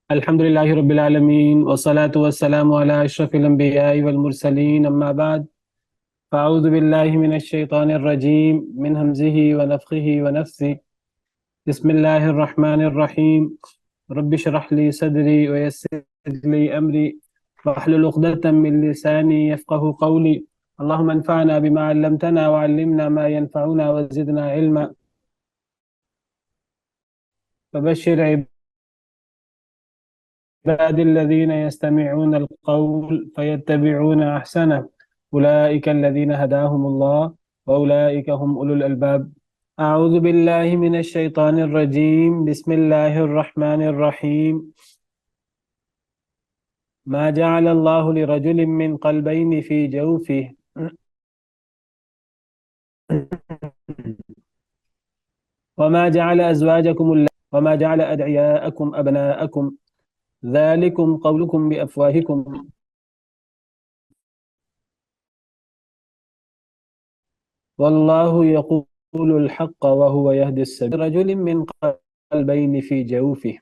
الحمد لله رب العالمين والصلاة والسلام على أشرف الأنبياء والمرسلين أما بعد فأعوذ بالله من الشيطان الرجيم من همزه ونفخه ونفسه بسم الله الرحمن الرحيم رب اشرح لي صدري ويسر لي أمري واحلل عقدة من لساني يفقه قولي اللهم انفعنا بما علمتنا وعلمنا ما ينفعنا وزدنا علما فبشر عباد الذين يستمعون القول فيتبعون أحسنه أولئك الذين هداهم الله وأولئك هم أولو الألباب أعوذ بالله من الشيطان الرجيم بسم الله الرحمن الرحيم ما جعل الله لرجل من قلبين في جوفه وما جعل أزواجكم وما جعل أدعياءكم أبناءكم ذلكم قولكم بأفواهكم والله يقول الحق وهو يهدي السبيل رجل من قلبين في جوفه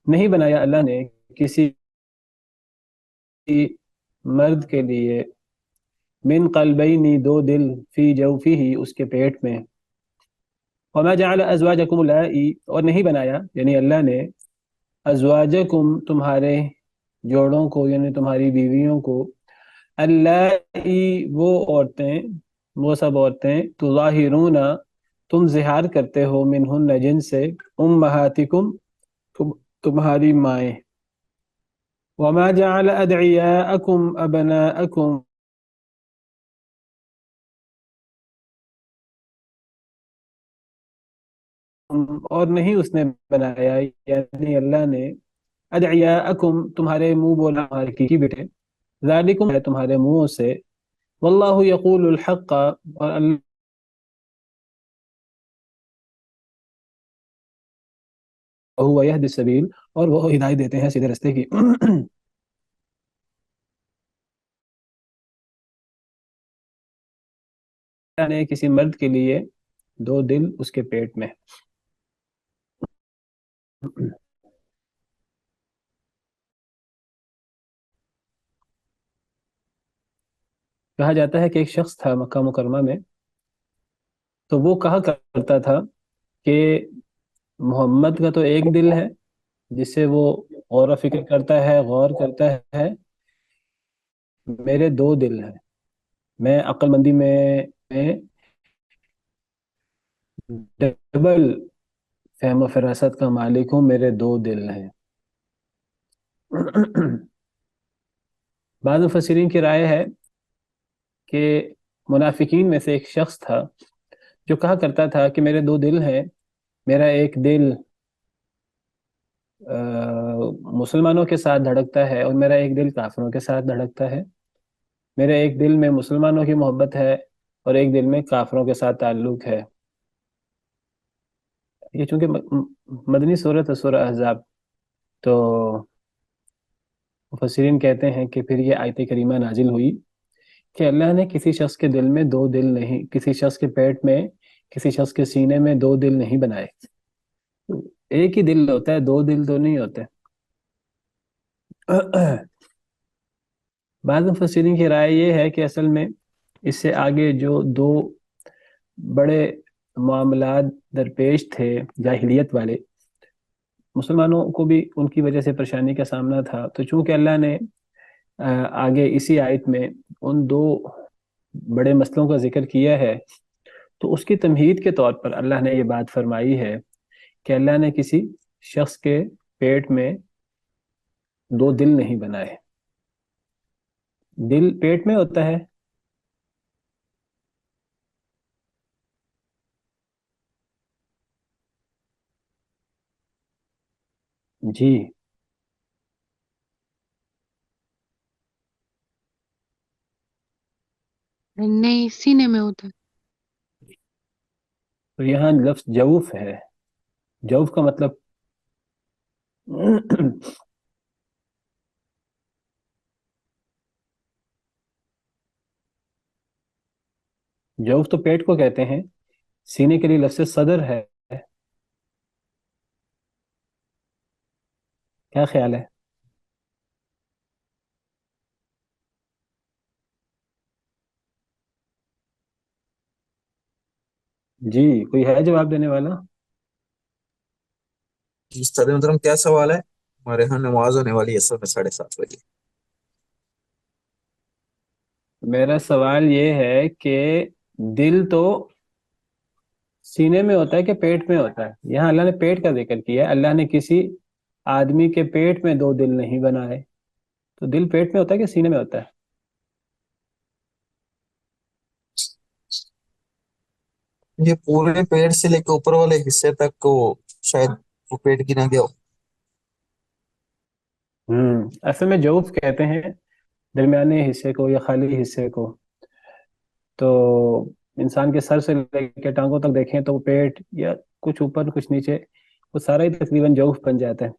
نہیں بنایا اللہ نے کسی مرد کے لیے من قلبینی دو دل فی جوفہ اس کے پیٹ میں وما جعل ازواجکم اللائی اور نہیں بنایا یعنی اللہ نے ازواجکم تمہارے جوڑوں کو یعنی تمہاری بیویوں کو اللائی وہ سب عورتیں تظاہرون تم زہار کرتے ہو منہن جن سے امہاتکم تمہاری مائیں وما جعل ادعیاءکم ابناءکم اور نہیں اس نے بنایا یعنی اللہ نے ادعیاءکم تمہارے منہ بولا ہمارے کی بیٹے ذالکم ہے تمہارے منہوں سے واللہ یقول الحق اور اللہ هو یہدی السبیل اور وہ ہدایت دیتے ہیں سیدھے رستے کی نے کسی مرد کے لیے دو دل اس کے پیٹ میں کہا جاتا ہے کہ ایک شخص تھا مکہ مکرمہ میں تو وہ کہا کرتا تھا کہ محمد کا تو ایک دل ہے جس سے وہ غور و فکر کرتا ہے غور کرتا ہے میرے دو دل ہیں میں عقل مندی میں ڈبل فہم و فراست کا مالک ہوں میرے دو دل ہیں بعض مفسرین کی رائے ہے کہ منافقین میں سے ایک شخص تھا جو کہا کرتا تھا کہ میرے دو دل ہیں میرا ایک دل مسلمانوں کے ساتھ دھڑکتا ہے اور میرا ایک دل کافروں کے ساتھ دھڑکتا ہے میرے ایک دل میں مسلمانوں کی محبت ہے اور ایک دل میں کافروں کے ساتھ تعلق ہے یہ چونکہ مدنی صورت ہے سورہ احزاب تو مفسرین کہتے ہیں کہ پھر یہ آیت کریمہ نازل ہوئی کہ اللہ نے کسی شخص کے دل میں دو دل نہیں کسی شخص کے پیٹ میں کسی شخص کے سینے میں دو دل نہیں بنائے ایک ہی دل ہوتا ہے دو دل تو نہیں ہوتے بعض مفسرین کی رائے یہ ہے کہ اصل میں اس سے آگے جو دو بڑے معاملات درپیش تھے جاہلیت والے مسلمانوں کو بھی ان کی وجہ سے پریشانی کا سامنا تھا تو چونکہ اللہ نے آگے اسی آیت میں ان دو بڑے مسئلوں کا ذکر کیا ہے تو اس کی تمہید کے طور پر اللہ نے یہ بات فرمائی ہے کہ اللہ نے کسی شخص کے پیٹ میں دو دل نہیں بنائے دل پیٹ میں ہوتا ہے جی نہیں سینے میں ہوتا ہے تو یہاں لفظ جوف ہے جوف کا مطلب جوف تو پیٹ کو کہتے ہیں سینے کے لیے لفظ صدر ہے کیا خیال ہے؟ جی، کوئی ہے جواب دینے والا؟ استاد محترم کیا سوال ہے؟ ہمارے یہاں نماز ہونے والی ہے اصل میں 7:30 بجے۔ میرا سوال یہ ہے کہ دل تو سینے میں ہوتا ہے کہ پیٹ میں ہوتا ہے؟ یہاں اللہ نے پیٹ کا ذکر کیا ہے، اللہ نے کسی آدمی کے پیٹ میں دو دل نہیں بنائے، تو دل پیٹ میں ہوتا ہے کہ سینے میں ہوتا ہے؟ یہ پورے پیٹ سے لے کے اوپر والے حصے تک کو شاید وہ پیٹ گنا گیا ہو۔ اصل میں جوف کہتے ہیں درمیانے حصے کو یا خالی حصے کو، تو انسان کے سر سے لے کے ٹانگوں تک دیکھیں تو وہ پیٹ یا کچھ اوپر کچھ نیچے وہ سارا ہی تقریباً جوف بن جاتا ہے۔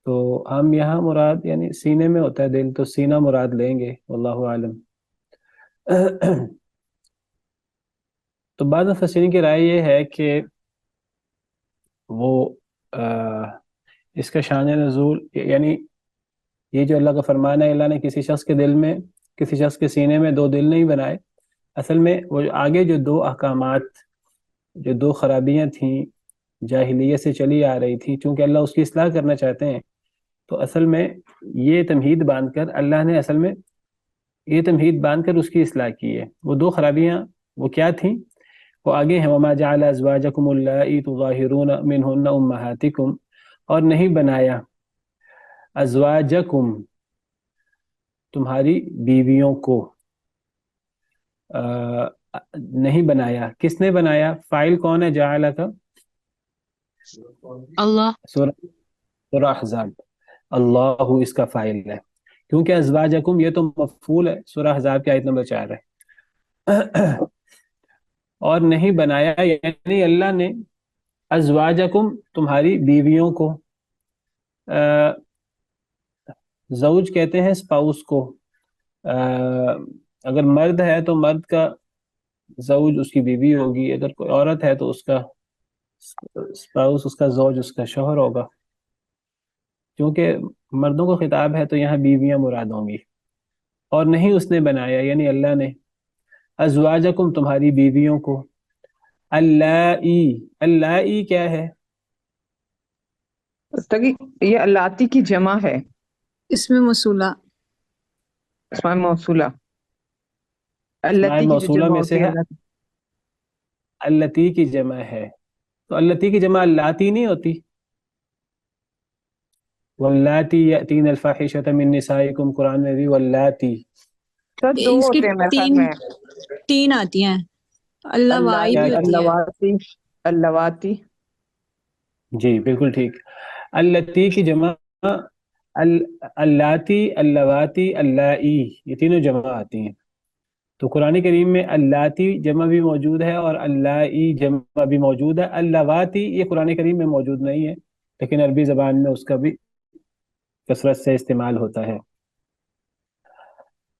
تو ہم یہاں مراد یعنی سینے میں ہوتا ہے دل، تو سینہ مراد لیں گے، واللہ عالم۔ تو بعض مفسرین کی رائے یہ ہے کہ وہ اس کا شان نزول یعنی یہ جو اللہ کا فرمان ہے، اللہ نے کسی شخص کے دل میں، کسی شخص کے سینے میں دو دل نہیں بنائے، اصل میں وہ آگے جو دو احکامات، جو دو خرابیاں تھیں جاہلیت سے چلی آ رہی تھی، چونکہ اللہ اس کی اصلاح کرنا چاہتے ہیں، تو اصل میں یہ تمہید باندھ کر اللہ نے اصل میں یہ تمہید باندھ کر اس کی اصلاح کی ہے۔ وہ دو خرابیاں وہ کیا تھیں؟ وہ آگے ہیں، وما جعل ازواجکم اللائی تظاہرون منہن امہاتکم، اور نہیں بنایا ازواجکم تمہاری بیویوں کو، نہیں بنایا، کس نے بنایا؟ فاعل کون ہے جعل کا؟ اللہ سورہ سورہ احزاب، اللہ اس کا فاعل ہے، کیونکہ ازواجکم یہ تو مفعول ہے، سورہ احزاب کی آیت نمبر 4 ہے۔ اور نہیں بنایا یعنی اللہ نے ازواجکم تمہاری بیویوں کو، زوج کہتے ہیں اسپاؤس کو، اگر مرد ہے تو مرد کا زوج اس کی بیوی ہوگی، اگر کوئی عورت ہے تو اس کا اسپاؤس، اس کا زوج اس کا شوہر ہوگا، کیونکہ مردوں کو خطاب ہے تو یہاں بیویاں مراد ہوں گی۔ اور نہیں اس نے بنایا یعنی اللہ نے ازواجکم تمہاری بیویوں کو، اللائی، اللائی کیا ہے؟ استاد یہ اللاتی کی جمع ہے، اس میں موصولہ اسماء موصولہ، اسماء اللاتی کی جو موصولہ جمع میں سے ہوتی ہے ہے، اللاتی کی جمع ہے، تو اللاتی کی جمع اللاتی نہیں ہوتی؟ واللاتی یأتین الفاحشۃ من نسائکم، قرآن میں بھی واللاتی۔ سر دو اس کی ہوتے ہیں میرے خیال تین میں، تین آتی ہیں، اللہ وائی کیا بھی اللاتی ہوتی ہے۔ اللواتی اللواتی۔ جی بالکل ٹھیک۔ اللاتی کی جمع اللاتی، اللاواتی، اللائی، یہ تینوں جمع آتی ہیں، تو قرآن کریم میں اللاتی جمع بھی موجود ہے اور اللائی جمع بھی موجود ہے۔ اللاواتی یہ قرآن کریم میں موجود نہیں ہے، لیکن عربی زبان میں اس کا بھی کثرت سے استعمال ہوتا ہے،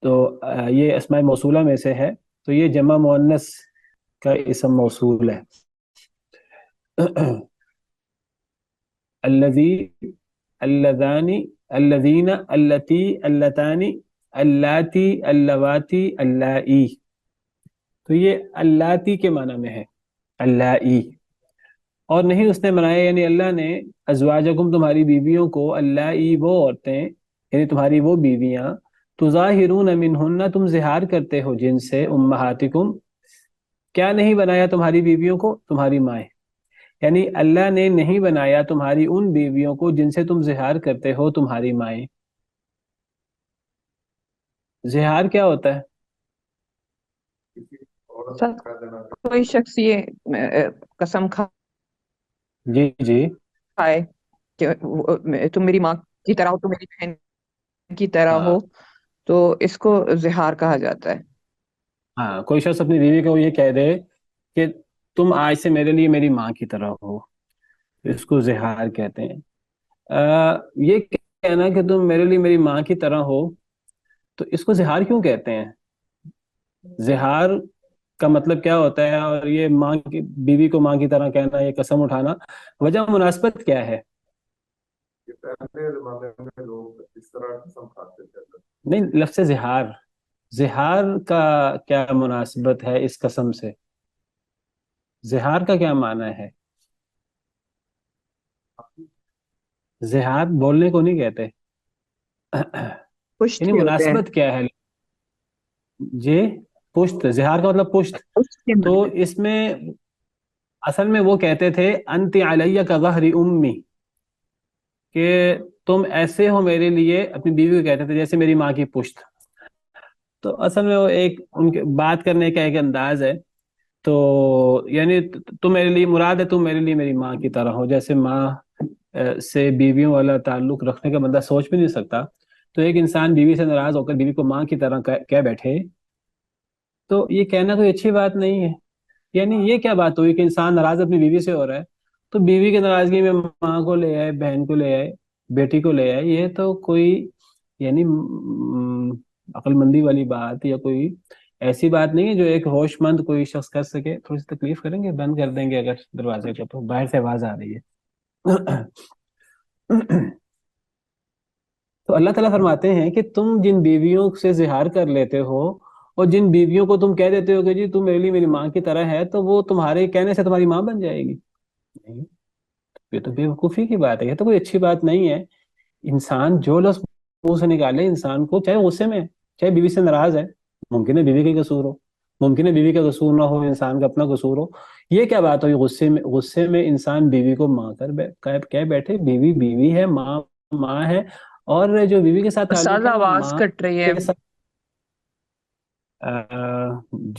تو یہ اسماء موصولہ میں سے ہے، تو یہ جمع مؤنث کا اسم موصول ہے۔ الذی، اللذانی، الذین، اللتی، اللتانی، اللاتی، اللواتی، اللائی، تو یہ اللاتی کے معنی میں ہے، اللائی۔ اور نہیں اس نے بنایا یعنی اللہ نے ازواجکم تمہاری بیویوں کو، اللائی وہ عورتیں یعنی تمہاری وہ بیویاں، تظاہرون منہن تم زہار کرتے ہو جن سے، امہاتکم کیا نہیں بنایا تمہاری بیویوں کو؟ تمہاری مائیں، یعنی اللہ نے نہیں بنایا تمہاری ان بیویوں کو جن سے تم زہار کرتے ہو، تمہاری مائیں۔ زہار کیا ہوتا ہے؟ سر کوئی شخص یہ قسم جی جی، کھائے کہ تم میری ماں کی طرح ہو، تم میری بہن کی طرح ہاں ہو، تو اس کو زہار کہا جاتا ہے۔ ہاں، کوئی شخص اپنی بیوی کو یہ کہہ دے کہ تم آج سے میرے لیے میری ماں کی طرح ہو، اس کو زہار کہتے ہیں۔ یہ کہنا کہ تم میرے لیے میری ماں کی طرح ہو، تو اس کو زہار کیوں کہتے ہیں؟ زہار کا مطلب کیا ہوتا ہے؟ اور یہ ماں کی بیوی کو ماں کی طرح کہنا، یہ قسم اٹھانا، وجہ مناسبت کیا ہے؟ نہیں، لفظ زہار، زہار کا کیا مناسبت ہے اس قسم سے؟ زہار کا کیا معنی ہے؟ زہار بولنے کو نہیں کہتے، پشت یعنی کے ہوتے ہیں، مناسبت کیا ہے؟ جی، پشت، زہار کا مطلب پشت. پشت کے تو معنی۔ اس میں اصل میں وہ کہتے تھے انت علیہ کا ظہر امی، کہ تم ایسے ہو میرے لیے، اپنی بیوی کو کہتے تھے جیسے میری ماں کی پشت. تو اصل میں وہ ایک ان کے بات کرنے کا ایک انداز ہے. تو یعنی تم میرے لیے مراد ہے، تم میرے لیے میری ماں کی طرح ہو. جیسے ماں سے بیویوں والا تعلق رکھنے کا بندہ سوچ بھی نہیں سکتا، تو ایک انسان بیوی سے ناراض ہو کر بیوی کو ماں کی طرح کہہ بیٹھے، تو یہ کہنا کوئی اچھی بات نہیں ہے. یعنی یہ کیا بات ہوئی کہ انسان ناراض اپنی بیوی سے ہو رہا ہے، تو بیوی کی ناراضگی میں ماں کو لے آئے، بہن کو لے آئے، بیٹی کو لے آئے. یہ تو کوئی یعنی عقل مندی والی بات یا کوئی ایسی بات نہیں ہے جو ایک ہوش مند کوئی شخص کر سکے. تھوڑی سی تکلیف کریں گے، بند کر دیں گے اگر دروازے کو، تو باہر سے آواز آ رہی ہے. تو اللہ تعالیٰ فرماتے ہیں کہ تم جن بیویوں سے زہار کر لیتے ہو اور جن بیویوں کو تم کہہ دیتے ہو کہ جی تم میرے لیے میری ماں کی طرح ہے، تو وہ تمہارے کہنے سے تمہاری ماں بن جائے گی؟ نہیں، یہ تو بے وقوفی کی بات ہے، یہ تو کوئی اچھی بات نہیں ہے. انسان جو لفظ منہ سے نکالے، انسان کو چاہے غصے میں، چاہے بیوی سے ناراض ہے، ممکن ہے بیوی کا قصور ہو، ممکن ہے بیوی کا قصور نہ ہو، انسان کا اپنا قصور ہو. یہ کیا بات ہوئی غصے میں انسان بیوی کو ماں کہہ بیٹھے؟ بیوی بیوی ہے، ماں ماں ہے. اور جو بیوی کے ساتھ تعلق استاذ ہے وہ آواز ماں کٹ رہی ہے۔ کے ساتھ.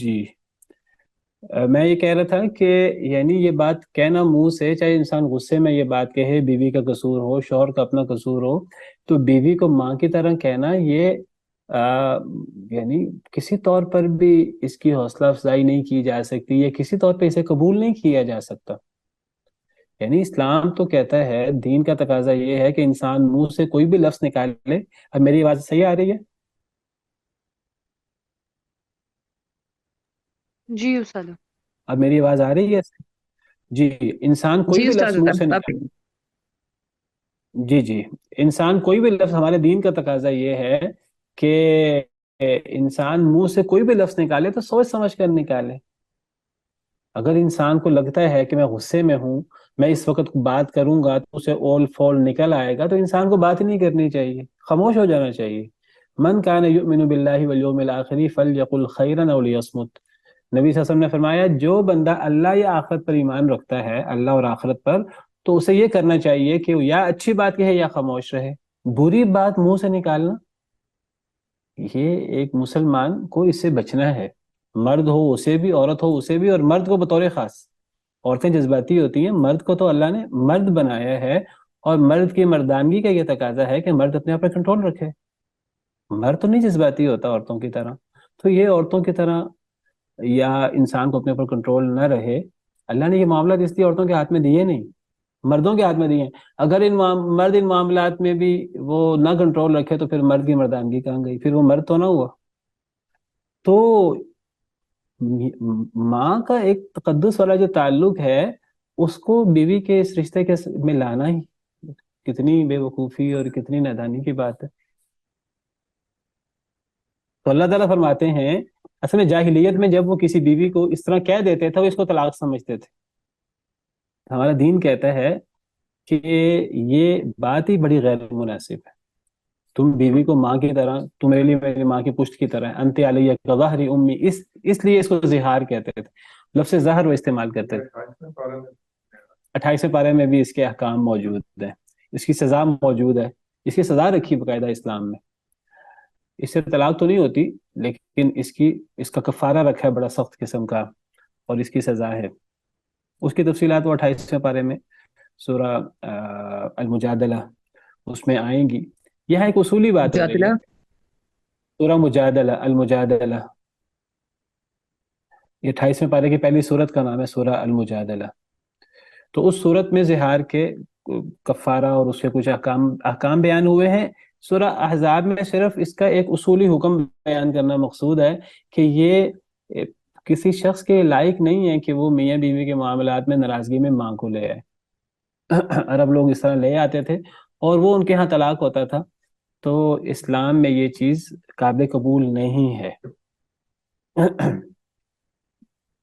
جی، میں یہ کہہ رہا تھا کہ یعنی یہ بات کہنا منہ سے، چاہے انسان غصے میں یہ بات کہے بیوی کا قصور ہو، شوہر کا اپنا قصور ہو، تو بیوی کو ماں کی طرح کہنا یہ یعنی کسی طور پر بھی اس کی حوصلہ افزائی نہیں کی جا سکتی، یا کسی طور پہ اسے قبول نہیں کیا جا سکتا. یعنی اسلام تو کہتا ہے، دین کا تقاضا یہ ہے کہ انسان منہ سے کوئی بھی لفظ نکال لے. اب میری آواز صحیح آ رہی ہے؟ جی استاد۔ اب میری آواز آ رہی ہے؟ جی، انسان کوئی جی بھی استاد، لفظ منہ سے آپ نکال، جی جی، انسان کوئی بھی لفظ، ہمارے دین کا تقاضا یہ ہے کہ انسان منہ سے کوئی بھی لفظ نکالے تو سوچ سمجھ کر نکالے. اگر انسان کو لگتا ہے کہ میں غصے میں ہوں، میں اس وقت بات کروں گا تو اسے اول فول نکل آئے گا، تو انسان کو بات ہی نہیں کرنی چاہیے، خاموش ہو جانا چاہیے. من کان یؤمن باللہ والیوم الآخر فلیقل خیرا او لیصمت. نبی صلی اللہ علیہ وسلم نے فرمایا جو بندہ اللہ یا آخرت پر ایمان رکھتا ہے، اللہ اور آخرت پر، تو اسے یہ کرنا چاہیے کہ یا اچھی بات کہے یا خاموش رہے. بری بات منہ سے نکالنا، یہ ایک مسلمان کو اس سے بچنا ہے. مرد ہو اسے بھی، عورت ہو اسے بھی، اور مرد کو بطور خاص. عورتیں جذباتی ہوتی ہیں، مرد کو تو اللہ نے مرد بنایا ہے، اور مرد کی مردانگی کا یہ تقاضا ہے کہ مرد اپنے آپ پر کنٹرول رکھے. مرد تو نہیں جذباتی ہوتا عورتوں کی طرح. تو یہ عورتوں کی طرح یا انسان کو اپنے اوپر کنٹرول نہ رہے. اللہ نے یہ معاملات اس لیے عورتوں کے ہاتھ میں دیے نہیں، مردوں کے ہاتھ میں دیے ہیں. اگر مرد ان معاملات میں بھی وہ نہ کنٹرول رکھے تو پھر مرد کی مردانگی کہاں گئی؟ پھر وہ مرد تو نہ ہوا. تو ماں کا ایک تقدس والا جو تعلق ہے، اس کو بیوی کے اس رشتے کے میں لانا ہی کتنی بے وقوفی اور کتنی نادانی کی بات ہے. تو اللہ تعالیٰ فرماتے ہیں، اصل میں جاہلیت میں جب وہ کسی بیوی کو اس طرح کہہ دیتے تھے، وہ اس کو طلاق سمجھتے تھے. ہمارا دین کہتا ہے کہ یہ بات ہی بڑی غیر مناسب ہے. تم بیوی کو ماں کی طرح، تم میرے لیے میری ماں کی پشت کی طرح ہے، انت علیہ کظہر امی، اس لیے اس کو زہار کہتے تھے. لفظ زہر وہ استعمال کرتے تھے. 28ویں پارے میں بھی اس کے احکام موجود ہیں، اس کی سزا موجود ہے، اس کی سزا رکھی باقاعدہ اسلام میں. اس سے طلاق تو نہیں ہوتی، لیکن اس کا کفارہ رکھا ہے بڑا سخت قسم کا، اور اس کی سزا ہے. اس کی تفصیلات وہ 28ویں پارے میں سورہ المجادلہ اس میں آئیں گی. یہاں ایک اصولی بات ہو رہی جادلہ۔ ہے. سورہ مجادلہ، المجادلہ، یہ 28ویں پارے کی پہلی سورت کا نام ہے سورہ المجادلہ. تو اس سورت میں زہار کے کفارہ اور اس کے کچھ احکام بیان ہوئے ہیں. سورہ احزاب میں صرف اس کا ایک اصولی حکم بیان کرنا مقصود ہے کہ یہ کسی شخص کے لائق نہیں ہے کہ وہ میاں بیوی کے معاملات میں ناراضگی میں ماں کو لے آئے. عرب لوگ اس طرح لے آتے تھے اور وہ ان کے ہاں طلاق ہوتا تھا، تو اسلام میں یہ چیز قابل قبول نہیں ہے۔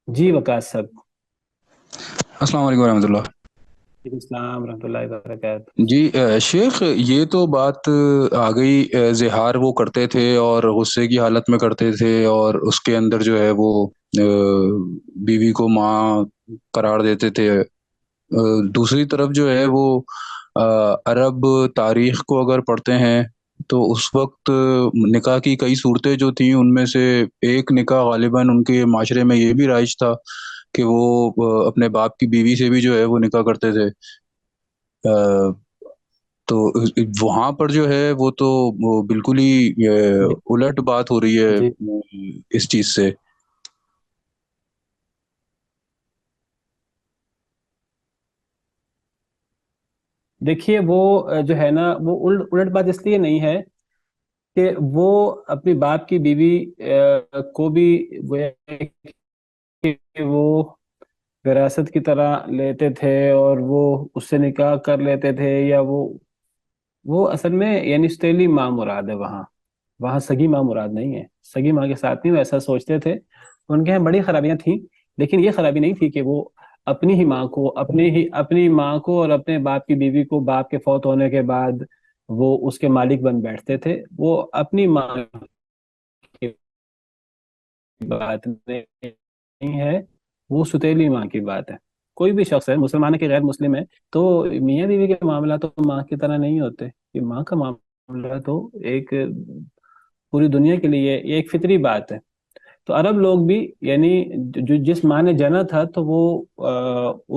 جی وقاص صاحب۔ السلام علیکم ورحمۃ اللہ۔ وعلیکم السلام ورحمۃ اللہ وبرکاتہ۔ جی شیخ، یہ تو بات آ گئی، زہار وہ کرتے تھے اور غصے کی حالت میں کرتے تھے، اور اس کے اندر جو ہے وہ بیوی کو ماں قرار دیتے تھے۔ دوسری طرف جو ہے وہ عرب تاریخ کو اگر پڑھتے ہیں تو اس وقت نکاح کی کئی صورتیں جو تھیں، ان میں سے ایک نکاح غالباً ان کے معاشرے میں یہ بھی رائج تھا کہ وہ اپنے باپ کی بیوی سے بھی جو ہے وہ نکاح کرتے تھے۔ تو وہاں پر جو ہے وہ تو وہ بالکل ہی الٹ بات ہو رہی جی ہے اس چیز سے۔ دیکھیے، وہ جو ہے نا، وہ الٹ بات اس لیے نہیں ہے کہ وہ اپنی باپ کی بیوی کو بھی وہ کہ وہ وراثت کی طرح لیتے تھے اور وہ اس سے نکاح کر لیتے تھے، یا وہ اصل میں یعنی ستیلی ماں مراد ہے وہاں۔ وہاں سگی ماں مراد نہیں ہے، سگی ماں کے ساتھ نہیں وہ ایسا سوچتے تھے۔ ان کے یہاں بڑی خرابیاں تھیں، لیکن یہ خرابی نہیں تھی کہ وہ اپنی ہی ماں کو، اپنی ماں کو اور اپنے باپ کی بیوی کو باپ کے فوت ہونے کے بعد وہ اس کے مالک بن بیٹھتے تھے۔ وہ اپنی ماں کی بات نہیں ہے، وہ ستیلی ماں کی بات ہے۔ کوئی بھی شخص ہے، مسلمان ہے کہ غیر مسلم ہے، تو میاں بیوی کے معاملات تو ماں کی طرح نہیں ہوتے۔ یہ ماں کا معاملہ تو ایک پوری دنیا کے لیے یہ ایک فطری بات ہے۔ تو عرب لوگ بھی یعنی جس ماں نے جنا تھا تو وہ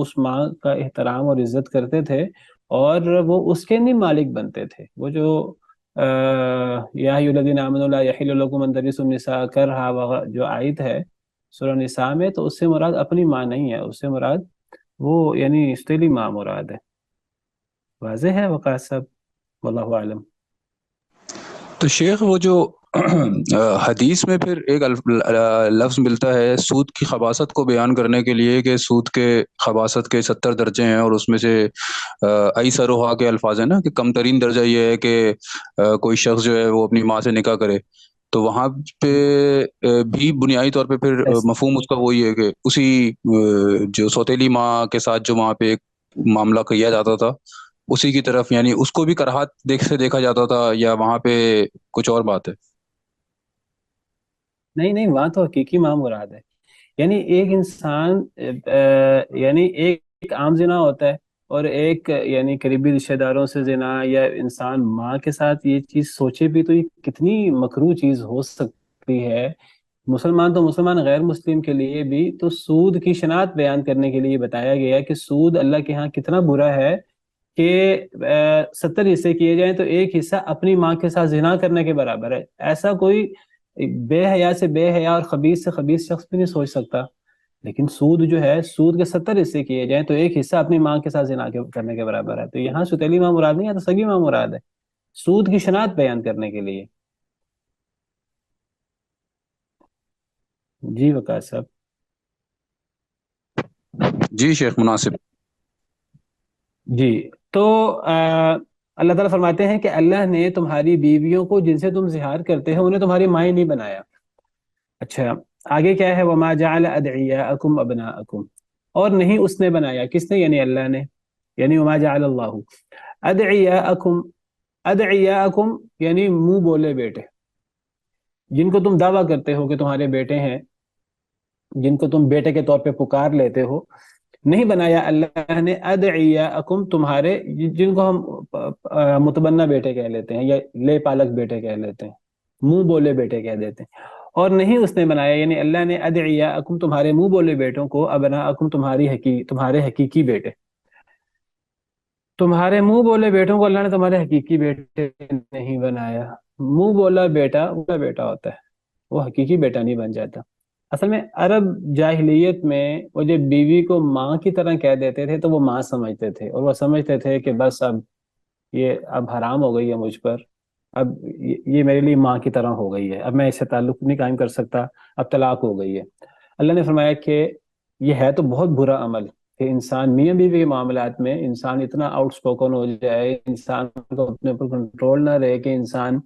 اس ماں کا احترام اور عزت کرتے تھے، اور وہ اس کے نہیں مالک بنتے تھے۔ وہ جو یا ایھا الذین آمنوا لا یحل لکم ان ترثوا النساء کرہا جو آیت ہے سورہ نساء میں، تو اس سے مراد اپنی ماں نہیں ہے، اس سے مراد وہ یعنی ستیلی ماں مراد ہے۔ واضح ہے وقاص صاحب؟ واللہ اعلم۔ تو شیخ، وہ جو حدیث میں پھر ایک لفظ ملتا ہے سود کی خباثت کو بیان کرنے کے لیے، کہ سود کے خباثت کے 70 درجے ہیں، اور اس میں سے ایسروہا کے الفاظ ہیں نا، کہ کم ترین درجہ یہ ہے کہ کوئی شخص جو ہے وہ اپنی ماں سے نکاح کرے۔ تو وہاں پہ بھی بنیادی طور پہ پھر مفہوم اس کا وہی ہے کہ اسی جو سوتیلی ماں کے ساتھ جو وہاں پہ ایک معاملہ کیا جاتا تھا، اسی کی طرف یعنی اس کو بھی کراہت سے دیکھا جاتا تھا، یا وہاں پہ کچھ اور بات ہے؟ نہیں، وہاں تو حقیقی ماں مراد ہے۔ یعنی ایک انسان یعنی ایک عام زنا ہوتا ہے، اور ایک یعنی قریبی رشتہ داروں سے زنا، یا انسان ماں کے ساتھ یہ چیز سوچے بھی تو یہ کتنی مکروہ چیز ہو سکتی ہے۔ مسلمان تو مسلمان، غیر مسلم کے لیے بھی تو سود کی شناخت بیان کرنے کے لیے بتایا گیا کہ سود اللہ کے ہاں کتنا برا ہے کہ 70 حصے کیے جائیں تو ایک حصہ اپنی ماں کے ساتھ زنا کرنے کے برابر ہے۔ ایسا کوئی بے حیا سے بے حیا اور خبیث سے خبیث شخص بھی نہیں سوچ سکتا۔ لیکن سود جو ہے، سود کے 70 حصے کیے جائیں تو ایک حصہ اپنی ماں کے ساتھ زنا کرنے کے برابر ہے۔ تو یہاں ستیلی ماں مراد نہیں ہے، تو سگی ماں مراد ہے، سود کی شناخت بیان کرنے کے لیے۔ جی وقاص صاحب۔ جی شیخ، مناسب۔ جی تو اللہ تعالیٰ فرماتے ہیں کہ اللہ نے تمہاری بیویوں کو جن سے تم زہار کرتے ہیں انہیں تمہاری مائیں نہیں بنایا۔ اچھا، آگے کیا ہے؟ وَمَا جَعَلَ أَدْعِيَاءَكُمْ أَبْنَاءَكُمْ، اور نہیں اس نے بنایا، کس نے؟ یعنی اللہ نے، یعنی وَمَا جَعَلَ اللَّهُ أَدْعِيَاءَكُمْ، أَدْعِيَاءَكُمْ یعنی منہ بولے بیٹے، جن کو تم دعویٰ کرتے ہو کہ تمہارے بیٹے ہیں، جن کو تم بیٹے کے طور پہ پکار لیتے ہو، نہیں بنایا اللہ نے ادعیاءکم، تمہارے جن کو ہم متبنہ بیٹے کہہ لیتے ہیں، یا لے پالک بیٹے کہہ لیتے ہیں، منہ بولے بیٹے کہہ دیتے ہیں۔ اور نہیں اس نے بنایا یعنی اللہ نے ادعیاءکم، تمہارے منہ بولے بیٹوں کو، ابناءکم، تمہارے حقیقی بیٹے، تمہارے منہ بولے بیٹوں کو اللہ نے تمہارے حقیقی بیٹے نہیں بنایا۔ منہ بولا بیٹا وہ بیٹا ہوتا ہے، وہ حقیقی بیٹا نہیں بن جاتا۔ اصل میں عرب جاہلیت میں وہ جب بیوی کو ماں کی طرح کہہ دیتے تھے تو وہ ماں سمجھتے تھے، اور وہ سمجھتے تھے کہ بس اب حرام ہو گئی ہے مجھ پر، اب یہ میرے لیے ماں کی طرح ہو گئی ہے، اب میں اس سے تعلق نہیں قائم کر سکتا، اب طلاق ہو گئی ہے۔ اللہ نے فرمایا کہ یہ ہے تو بہت برا عمل کہ انسان میاں بیوی کے معاملات میں انسان اتنا آؤٹ اسپوکن ہو جائے، انسان کو اپنے اوپر کنٹرول نہ رہے کہ انسان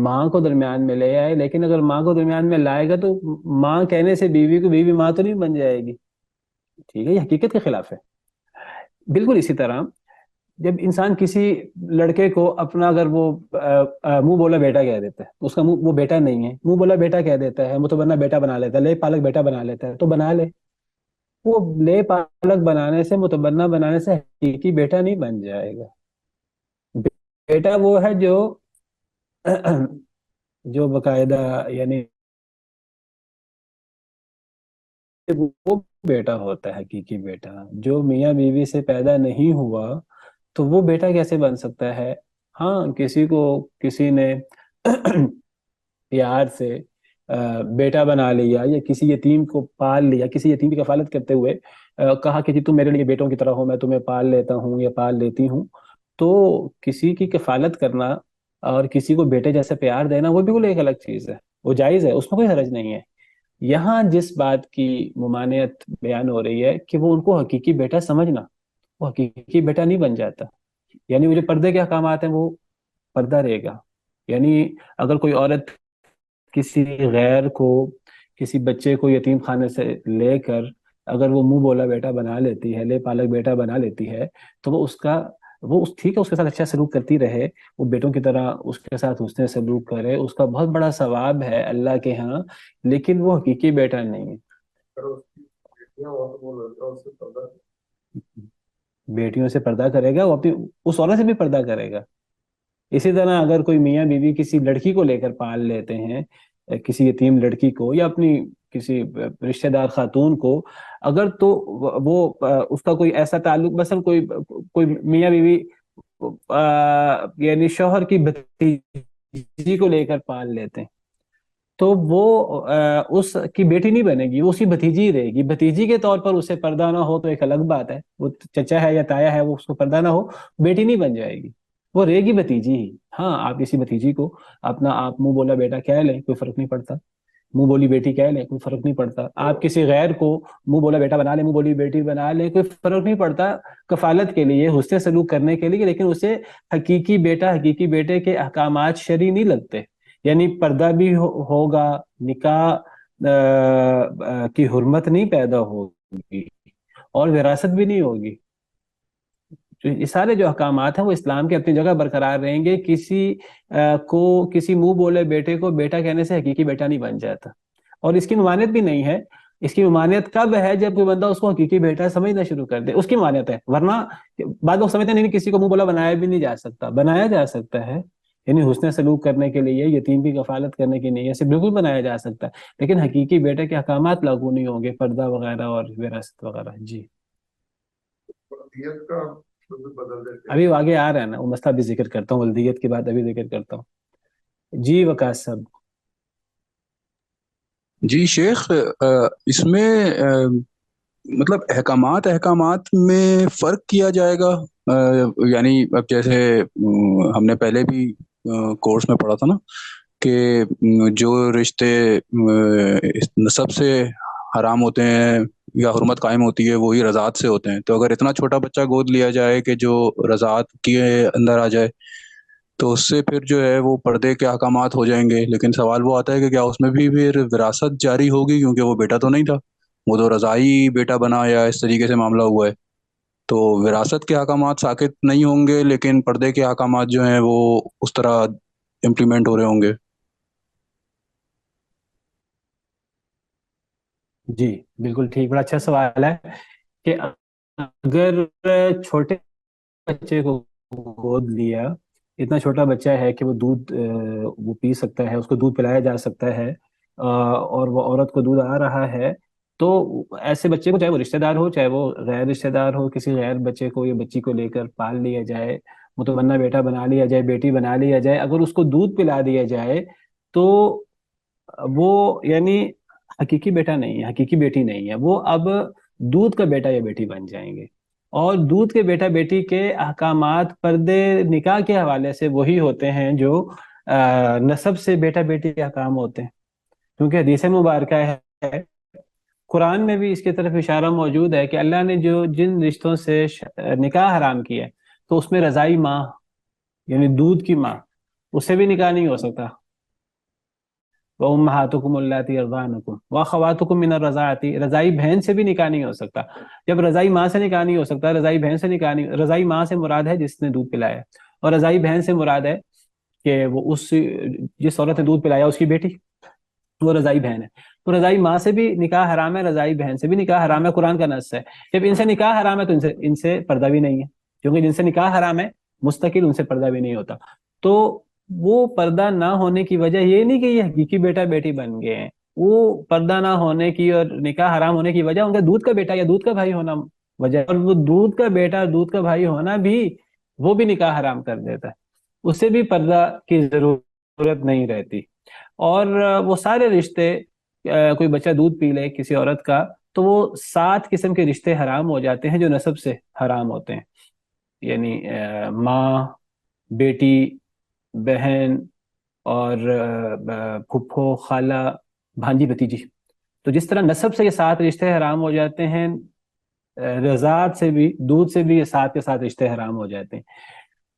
ماں کو درمیان میں لے آئے. لیکن اگر ماں کو درمیان میں لائے گا تو ماں کہنے سے بیوی کو بیوی ماں تو نہیں بن جائے گی. ٹھیک ہے، یہ حقیقت کے خلاف ہے. بالکل اسی طرح جب انسان کسی لڑکے کو اپنا اگر وہ منہ بولا بیٹا کہہ دیتا ہے، اس کا وہ بیٹا نہیں ہے، منہ بولا بیٹا کہہ دیتا ہے، متبنہ بیٹا بنا لیتا ہے، لے پالک بیٹا بنا لیتا ہے، تو بنا لے. وہ لے پالک بنانے سے، متبنہ بنانے سے حقیقی بیٹا نہیں بن جائے گا. بیٹا وہ ہے جو باقاعدہ یعنی وہ بیٹا ہوتا ہے حقیقی بیٹا. جو میاں بیوی سے پیدا نہیں ہوا تو وہ بیٹا کیسے بن سکتا ہے؟ ہاں، کسی نے پیار سے بیٹا بنا لیا، یا کسی یتیم کو پال لیا، کسی یتیم کی کفالت کرتے ہوئے کہا کہ جی تم میرے لیے بیٹوں کی طرح ہو، میں تمہیں پال لیتا ہوں یا پال لیتی ہوں. تو کسی کی کفالت کرنا اور کسی کو بیٹے جیسے پیار دینا وہ بالکل ایک الگ چیز ہے، وہ جائز ہے، اس میں کوئی حرج نہیں ہے. یہاں جس بات کی ممانعت بیان ہو رہی ہے کہ وہ ان کو حقیقی بیٹا سمجھنا، وہ حقیقی بیٹا نہیں بن جاتا. یعنی وہ جو پردے کے احکامات ہیں وہ پردہ رہے گا. یعنی اگر کوئی عورت کسی غیر کو، کسی بچے کو یتیم خانے سے لے کر اگر وہ منہ بولا بیٹا بنا لیتی ہے، لے پالک بیٹا بنا لیتی ہے، تو وہ ٹھیک ہے، اس کے ساتھ اچھا سلوک کرتی رہے، وہ بیٹوں کی طرح اس کے ساتھ حسن سلوک کرے، اس کا بہت بڑا ثواب ہے اللہ کے ہاں. لیکن وہ حقیقی بیٹا نہیں ہے. بیٹیوں سے پردہ کرے گا، وہ اپنی اس عورت سے بھی پردہ کرے گا. اسی طرح اگر کوئی میاں بیوی کسی لڑکی کو لے کر پال لیتے ہیں، کسی یتیم لڑکی کو یا اپنی کسی رشتہ دار خاتون کو، اگر تو وہ اس کا کوئی ایسا تعلق، مثلا کوئی میاں بیوی یعنی شوہر کی بھتیجی کو لے کر پال لیتے ہیں، تو وہ اس کی بیٹی نہیں بنے گی، وہ اس کی بھتیجی رہے گی. بھتیجی کے طور پر اسے پردہ نہ ہو تو ایک الگ بات ہے، وہ چچا ہے یا تایا ہے، وہ اس کو پردہ نہ ہو، بیٹی نہیں بن جائے گی، وہ رہے گی بھتیجی ہی. ہاں، آپ کسی بھتیجی کو اپنا آپ منہ بولا بیٹا کہہ لیں، کوئی فرق نہیں پڑتا. منہ بولی بیٹی کہہ لیں، کوئی فرق نہیں پڑتا. آپ کسی غیر کو منہ بولا بیٹا بنا لیں، منہ بولی بیٹی بنا لیں، کوئی فرق نہیں پڑتا. کفالت کے لیے، حسن سلوک کرنے کے لیے، لیکن اسے حقیقی بیٹا، حقیقی بیٹے کے احکامات شرعی نہیں لگتے. یعنی پردہ بھی ہوگا، نکاح کی حرمت نہیں پیدا ہوگی، اور وراثت بھی نہیں ہوگی. یہ سارے جو احکامات ہیں وہ اسلام کے اپنی جگہ برقرار رہیں گے. کسی منہ بولے بیٹے کو بیٹا کہنے سے حقیقی بیٹا نہیں بن جاتا. اور اس کی ممانعت بھی نہیں ہے. اس کی ممانعت کب ہے؟ جب کوئی بندہ اس کو حقیقی بیٹا سمجھنا شروع کر دے، اس کی ممانعت ہے. ورنہ بعض لوگ سمجھتے نہیں، کسی کو منہ بولا بنایا بھی نہیں جا سکتا. بنایا جا سکتا ہے، یعنی حسن سلوک کرنے کے لیے، یتیم کی کفالت کرنے کی نیت سے بالکل بنایا جا سکتا ہے. لیکن حقیقی بیٹے کے احکامات لاگو نہیں ہوں گے، پردہ وغیرہ اور وراثت وغیرہ. جی ابھی آگے آ رہا ہے نا وہ مسئلہ، بھی ذکر کرتا ہوں، ولدیت کی بات ابھی ذکر کرتا ہوں. جی وقاص صاحب. جی شیخ، اس میں مطلب احکامات میں فرق کیا جائے گا. یعنی اب جیسے ہم نے پہلے بھی کورس میں پڑھا تھا نا کہ جو رشتے نسب سے حرام ہوتے ہیں یا حرمت قائم ہوتی ہے وہی رضاعت سے ہوتے ہیں. تو اگر اتنا چھوٹا بچہ گود لیا جائے کہ جو رضاعت کے اندر آ جائے تو اس سے پھر جو ہے وہ پردے کے احکامات ہو جائیں گے. لیکن سوال وہ آتا ہے کہ کیا اس میں بھی پھر وراثت جاری ہوگی، کیونکہ وہ بیٹا تو نہیں تھا، وہ تو رضائی بیٹا بنا یا اس طریقے سے معاملہ ہوا ہے. تو وراثت کے احکامات ساقط نہیں ہوں گے، لیکن پردے کے احکامات جو ہیں وہ اس طرح امپلیمنٹ ہو رہے ہوں گے. جی بالکل ٹھیک، بڑا اچھا سوال ہے کہ اگر چھوٹے بچے کو گود لیا، اتنا چھوٹا بچہ ہے کہ وہ دودھ وہ پی سکتا ہے، اس کو دودھ پلایا جا سکتا ہے، اور وہ عورت کو دودھ آ رہا ہے، تو ایسے بچے کو، چاہے وہ رشتہ دار ہو چاہے وہ غیر رشتہ دار ہو، کسی غیر بچے کو یا بچی کو لے کر پال لیا جائے، متبنہ بیٹا بنا لیا جائے، بیٹی بنا لیا جائے، اگر اس کو دودھ پلا دیا جائے تو وہ یعنی حقیقی بیٹا نہیں ہے، حقیقی بیٹی نہیں ہے. وہ اب دودھ کا بیٹا یا بیٹی بن جائیں گے. اور دودھ کے بیٹا بیٹی کے احکامات پردے نکاح کے حوالے سے وہی ہوتے ہیں جو نسب سے بیٹا بیٹی کے احکام ہوتے ہیں. کیونکہ حدیث مبارکہ ہے قرآن میں بھی اس کی طرف اشارہ موجود ہے کہ اللہ نے جو جن رشتوں سے نکاح حرام کیا ہے تو اس میں رضائی ماں یعنی دودھ کی ماں، اس سے بھی نکاح نہیں ہو سکتا. وَأُمَّهَاتُكُمُ اللَّاتِي يَرْضَعْنَكُمْ وَأَخَوَاتُكُم مِّنَ الرَّضَاعَةِ، رضائی بہن سے بھی نکاح نہیں ہو سکتا. جب رضائی ماں سے نکاح نہیں ہو سکتا، رضائی بہن سے نکاح نہیں، رضائی ماں سے مراد ہے جس نے دودھ پلایا، اور رضائی بہن سے مراد ہے کہ وہ جس عورت نے دودھ پلایا اس کی بیٹی، وہ رضائی بہن ہے. تو رضائی ماں سے بھی نکاح حرام ہے، رضائی بہن سے بھی نکاح حرام ہے، قرآن کا نص ہے. جب ان سے نکاح حرام ہے تو ان سے پردہ بھی نہیں ہے، کیونکہ جن سے نکاح حرام ہے مستقل ان سے پردہ بھی نہیں ہوتا. تو وہ پردہ نہ ہونے کی وجہ یہ نہیں کہ یہ حقیقی بیٹا بیٹی بن گئے ہیں، وہ پردہ نہ ہونے کی اور نکاح حرام ہونے کی وجہ ان کا دودھ کا بیٹا یا دودھ کا بھائی ہونا وجہ، اور وہ دودھ کا بیٹا دودھ کا بھائی ہونا بھی وہ بھی نکاح حرام کر دیتا ہے، اسے بھی پردہ کی ضرورت نہیں رہتی. اور وہ سارے رشتے، کوئی بچہ دودھ پی لے کسی عورت کا تو وہ 7 قسم کے رشتے حرام ہو جاتے ہیں جو نسب سے حرام ہوتے ہیں، یعنی ماں، بیٹی، بہن، اور پھپھو، خالہ، بھانجی، بھتیجی. تو جس طرح نسب سے یہ 7 رشتے حرام ہو جاتے ہیں، رضاعت سے بھی، دودھ سے بھی یہ 7 کے 7 رشتے حرام ہو جاتے ہیں.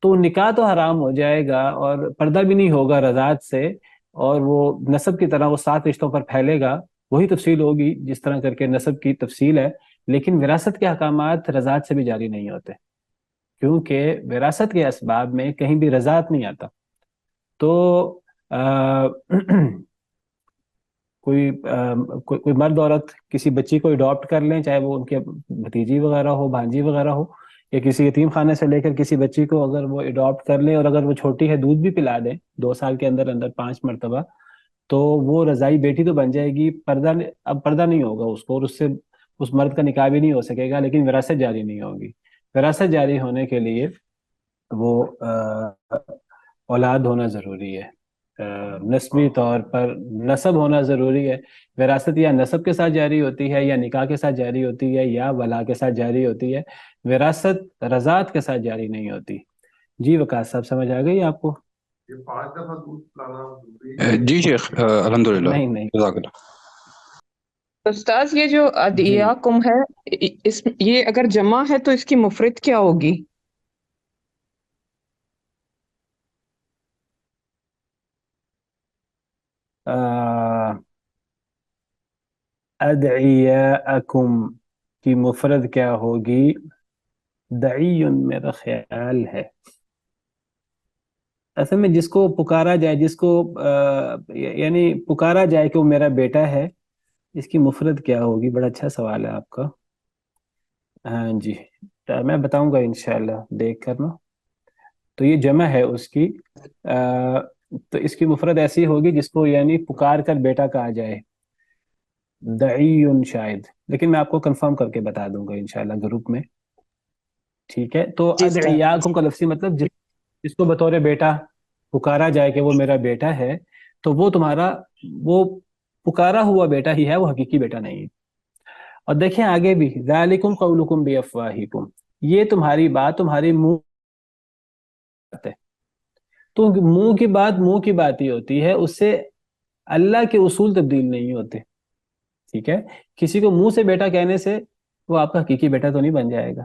تو نکاح تو حرام ہو جائے گا اور پردہ بھی نہیں ہوگا رضاعت سے، اور وہ نسب کی طرح وہ 7 رشتوں پر پھیلے گا. وہی تفصیل ہوگی جس طرح کر کے نسب کی تفصیل ہے، لیکن وراثت کے احکامات رضاعت سے بھی جاری نہیں ہوتے، کیونکہ وراثت کے اسباب میں کہیں بھی رضاعت نہیں آتا. تو کوئی مرد عورت کسی بچی کو اڈاپٹ کر لیں، چاہے وہ ان کے بھتیجی وغیرہ ہو، بھانجی وغیرہ ہو، یا کسی یتیم خانے سے لے کر کسی بچی کو اگر وہ اڈاپٹ کر لیں اور اگر وہ چھوٹی ہے دودھ بھی پلا دیں 2 سال کے اندر اندر 5 مرتبہ، تو وہ رضائی بیٹی تو بن جائے گی. اب پردہ نہیں ہوگا اس کو، اور اس سے اس مرد کا نکاح بھی نہیں ہو سکے گا، لیکن وراثت جاری نہیں ہوگی. وراثت جاری ہونے کے لیے وہ اولاد ہونا ضروری ہے، نسبی طور پر نسب ہونا ضروری ہے. وراثت یا نسب کے ساتھ جاری ہوتی ہے، یا نکاح کے ساتھ جاری ہوتی ہے، یا ولا کے ساتھ جاری ہوتی ہے. وراثت رضاعت کے ساتھ جاری نہیں ہوتی. جی وقاص صاحب سمجھ آ گئی آپ کو؟ جی شیخ، الحمدللہ، نہیں نہیں. جزاک اللہ. استاذ یہ جو جی ادعیاکم ہے، یہ اگر جمع ہے تو اس کی مفرد کیا ہوگی؟ ادعیاءکم کی مفرد کیا ہوگی؟ دعی میرا خیال ہے. اصل میں جس کو پکارا جائے، جس کو یعنی پکارا جائے کہ وہ میرا بیٹا ہے، اس کی مفرد کیا ہوگی؟ بڑا اچھا سوال ہے آپ کا. ہاں جی، میں بتاؤں گا انشاءاللہ دیکھ کر نا. تو یہ جمع ہے اس کی، تو اس کی مفرد ایسی ہوگی جس کو یعنی پکار کر بیٹا کہا جائے، دعی شاید، لیکن میں آپ کو کنفرم کر کے بتا دوں گا انشاءاللہ گروپ میں. ٹھیک ہے، تو جی استاذ. ادعیاکم کا لفظی مطلب جس کو بطور بیٹا پکارا جائے کہ وہ میرا بیٹا ہے، تو وہ تمہارا وہ پکارا ہوا بیٹا ہی ہے، وہ حقیقی بیٹا نہیں ہے. اور دیکھیں آگے بھی، ذالکم قولکم بافواہکم، یہ تمہاری بات تمہاری منہ ہے. تو منہ کی بات ہی ہوتی ہے، اس سے اللہ کے اصول تبدیل نہیں ہوتے. ٹھیک ہے، کسی کو منہ سے بیٹا کہنے سے وہ آپ کا حقیقی بیٹا تو نہیں بن جائے گا.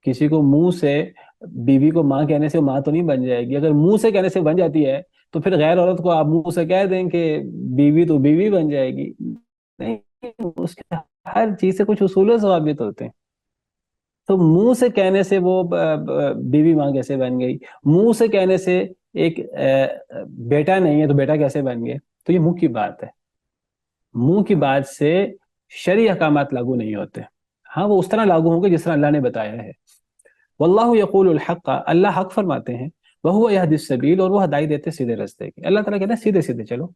کسی کو منہ سے بیوی کو ماں کہنے سے ماں تو نہیں بن جائے گی. اگر منہ سے کہنے سے بن جاتی ہے تو پھر غیر عورت کو آپ منہ سے کہہ دیں کہ بیوی تو بیوی بن جائے گی. نہیں، اس کے ہر چیز سے کچھ اصول و ضوابط ہوتے ہیں. تو منہ سے کہنے سے وہ بیوی ماں کیسے بن گئی، منہ سے کہنے سے ایک بیٹا نہیں ہے تو بیٹا کیسے بن گئے؟ تو یہ منہ کی بات ہے. منہ کی بات سے شرعی احکامات لاگو نہیں ہوتے. ہاں وہ اس طرح لاگو ہوں گے جس طرح اللہ نے بتایا ہے. واللہ یقول الحق، اللہ حق فرماتے ہیں، وہو یہدی السبیل، اور وہ ہدایت دیتے سیدھے راستے کی. اللہ تعالیٰ کہتے ہیں سیدھے سیدھے چلو،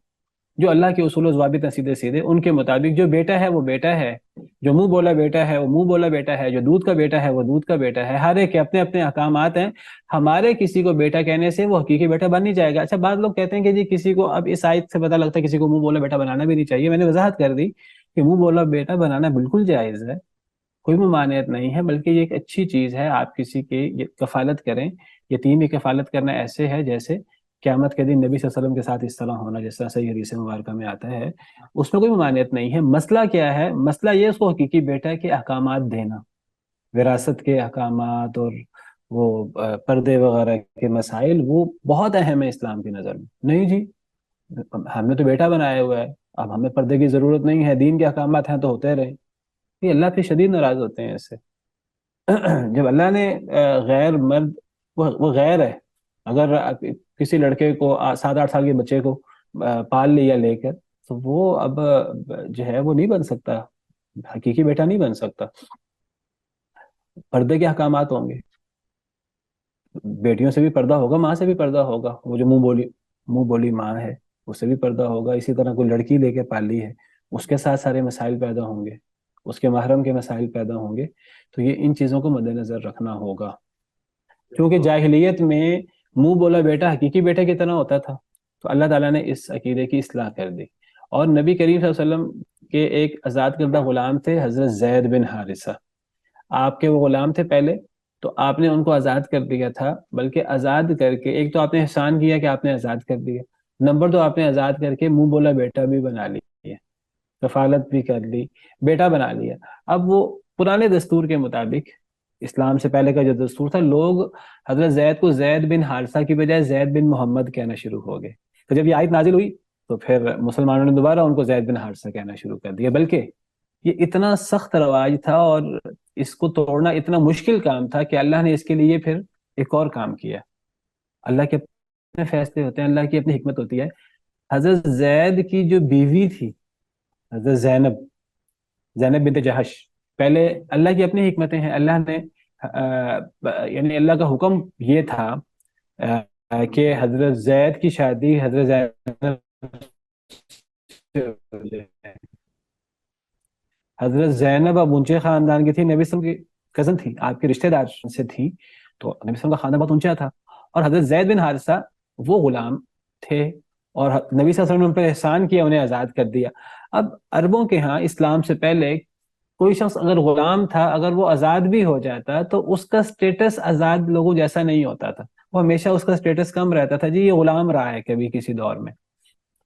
جو اللہ کے اصول و ضوابط ہیں سیدھے سیدھے ان کے مطابق. جو بیٹا ہے وہ بیٹا ہے، جو منہ بولا بیٹا ہے وہ منہ بولا بیٹا ہے، جو دودھ کا بیٹا ہے وہ دودھ کا بیٹا ہے. ہر ایک کے اپنے اپنے احکامات ہیں. ہمارے کسی کو بیٹا کہنے سے وہ حقیقی بیٹا بن نہیں جائے گا. اچھا، بعض لوگ کہتے ہیں کہ جی کسی کو، اب اس آیت سے پتہ لگتا ہے کسی کو منہ بولا بیٹا بنانا بھی نہیں چاہیے. میں نے وضاحت کر دی کہ منہ بولا بیٹا بنانا بالکل جائز ہے، کوئی ممانعت نہیں ہے، بلکہ یہ ایک اچھی چیز ہے. آپ کسی کی کفالت کریں، یتیم کی کفالت کرنا ایسے ہے جیسے قیامت کے دن نبی صلی اللہ علیہ وسلم کے ساتھ اس طرح ہونا جس طرح صحیح حدیث مبارکہ میں آتا ہے، اس میں کوئی ممانعت نہیں ہے۔ مسئلہ کیا ہے؟ مسئلہ یہ اس کو حقیقی بیٹا کے احکامات دینا، وراثت کے احکامات اور وہ پردے وغیرہ کے مسائل، وہ بہت اہم ہے اسلام کی نظر میں۔ نہیں جی، ہم نے تو بیٹا بنایا ہوا ہے، اب ہمیں پردے کی ضرورت نہیں ہے، دین کے احکامات ہیں تو ہوتے رہیں۔ یہ اللہ پہ شدید ناراض ہوتے ہیں اس سے۔ جب اللہ نے غیر مرد، وہ غیر ہے، اگر کسی لڑکے کو 7-8 سال کے بچے کو پال لیا لے کر، تو وہ اب جو ہے وہ نہیں بن سکتا، حقیقی بیٹا نہیں بن سکتا۔ پردے کے احکامات ہوں گے، بیٹیوں سے بھی پردہ ہوگا، ماں سے بھی پردہ ہوگا، وہ جو منہ بولی ماں ہے اس سے بھی پردہ ہوگا۔ اسی طرح کوئی لڑکی لے کے پالی ہے، اس کے ساتھ سارے مسائل پیدا ہوں گے، اس کے محرم کے مسائل پیدا ہوں گے۔ تو یہ ان چیزوں کو مد نظر رکھنا ہوگا، کیونکہ جاہلیت میں منہ بولا بیٹا حقیقی بیٹے کی طرح ہوتا تھا۔ تو اللہ تعالیٰ نے اس عقیدے کی اصلاح کر دی، اور نبی کریم صلی اللہ علیہ وسلم کے ایک آزاد کردہ غلام تھے حضرت زید بن حارثہ، آپ کے وہ غلام تھے پہلے، تو آپ نے ان کو آزاد کر دیا تھا، بلکہ آزاد کر کے ایک تو آپ نے احسان کیا کہ آپ نے آزاد کر دیا، نمبر 2 آپ نے آزاد کر کے منہ بولا بیٹا بھی بنا لیا، کفالت بھی کر لی، بیٹا بنا لیا۔ اب وہ پرانے دستور کے مطابق، اسلام سے پہلے کا جو دستور تھا، لوگ حضرت زید کو زید بن حارثہ کی بجائے زید بن محمد کہنا شروع ہو گئے۔ تو جب یہ آیت نازل ہوئی تو پھر مسلمانوں نے دوبارہ ان کو زید بن حارثہ کہنا شروع کر دیا، بلکہ یہ اتنا سخت رواج تھا اور اس کو توڑنا اتنا مشکل کام تھا کہ اللہ نے اس کے لیے پھر ایک اور کام کیا۔ اللہ کے اپنے فیصلے ہوتے ہیں، اللہ کی اپنی حکمت ہوتی ہے۔ حضرت زید کی جو بیوی تھی حضرت زینب بنت جہش، پہلے اللہ کی اپنی حکمتیں ہیں، اللہ نے یعنی اللہ کا حکم یہ تھا کہ حضرت زید کی شادی حضرت زینب حضرت زینب اب اونچے خاندان کی تھی، نبی صلی اللہ علیہ وسلم کی کزن تھی، آپ کے رشتہ دار سے تھی، تو نبی صلی اللہ علیہ وسلم کا خاندان بہت اونچا تھا۔ اور حضرت زید بن حارثہ وہ غلام تھے، اور نبی صلی اللہ علیہ وسلم نے ان پر احسان کیا، انہیں آزاد کر دیا۔ اب عربوں کے ہاں اسلام سے پہلے کوئی شخص اگر غلام تھا، اگر وہ آزاد بھی ہو جاتا تو اس کا سٹیٹس آزاد لوگوں جیسا نہیں ہوتا تھا، وہ ہمیشہ اس کا سٹیٹس کم رہتا تھا، جی یہ غلام رہا ہے کبھی کسی دور میں،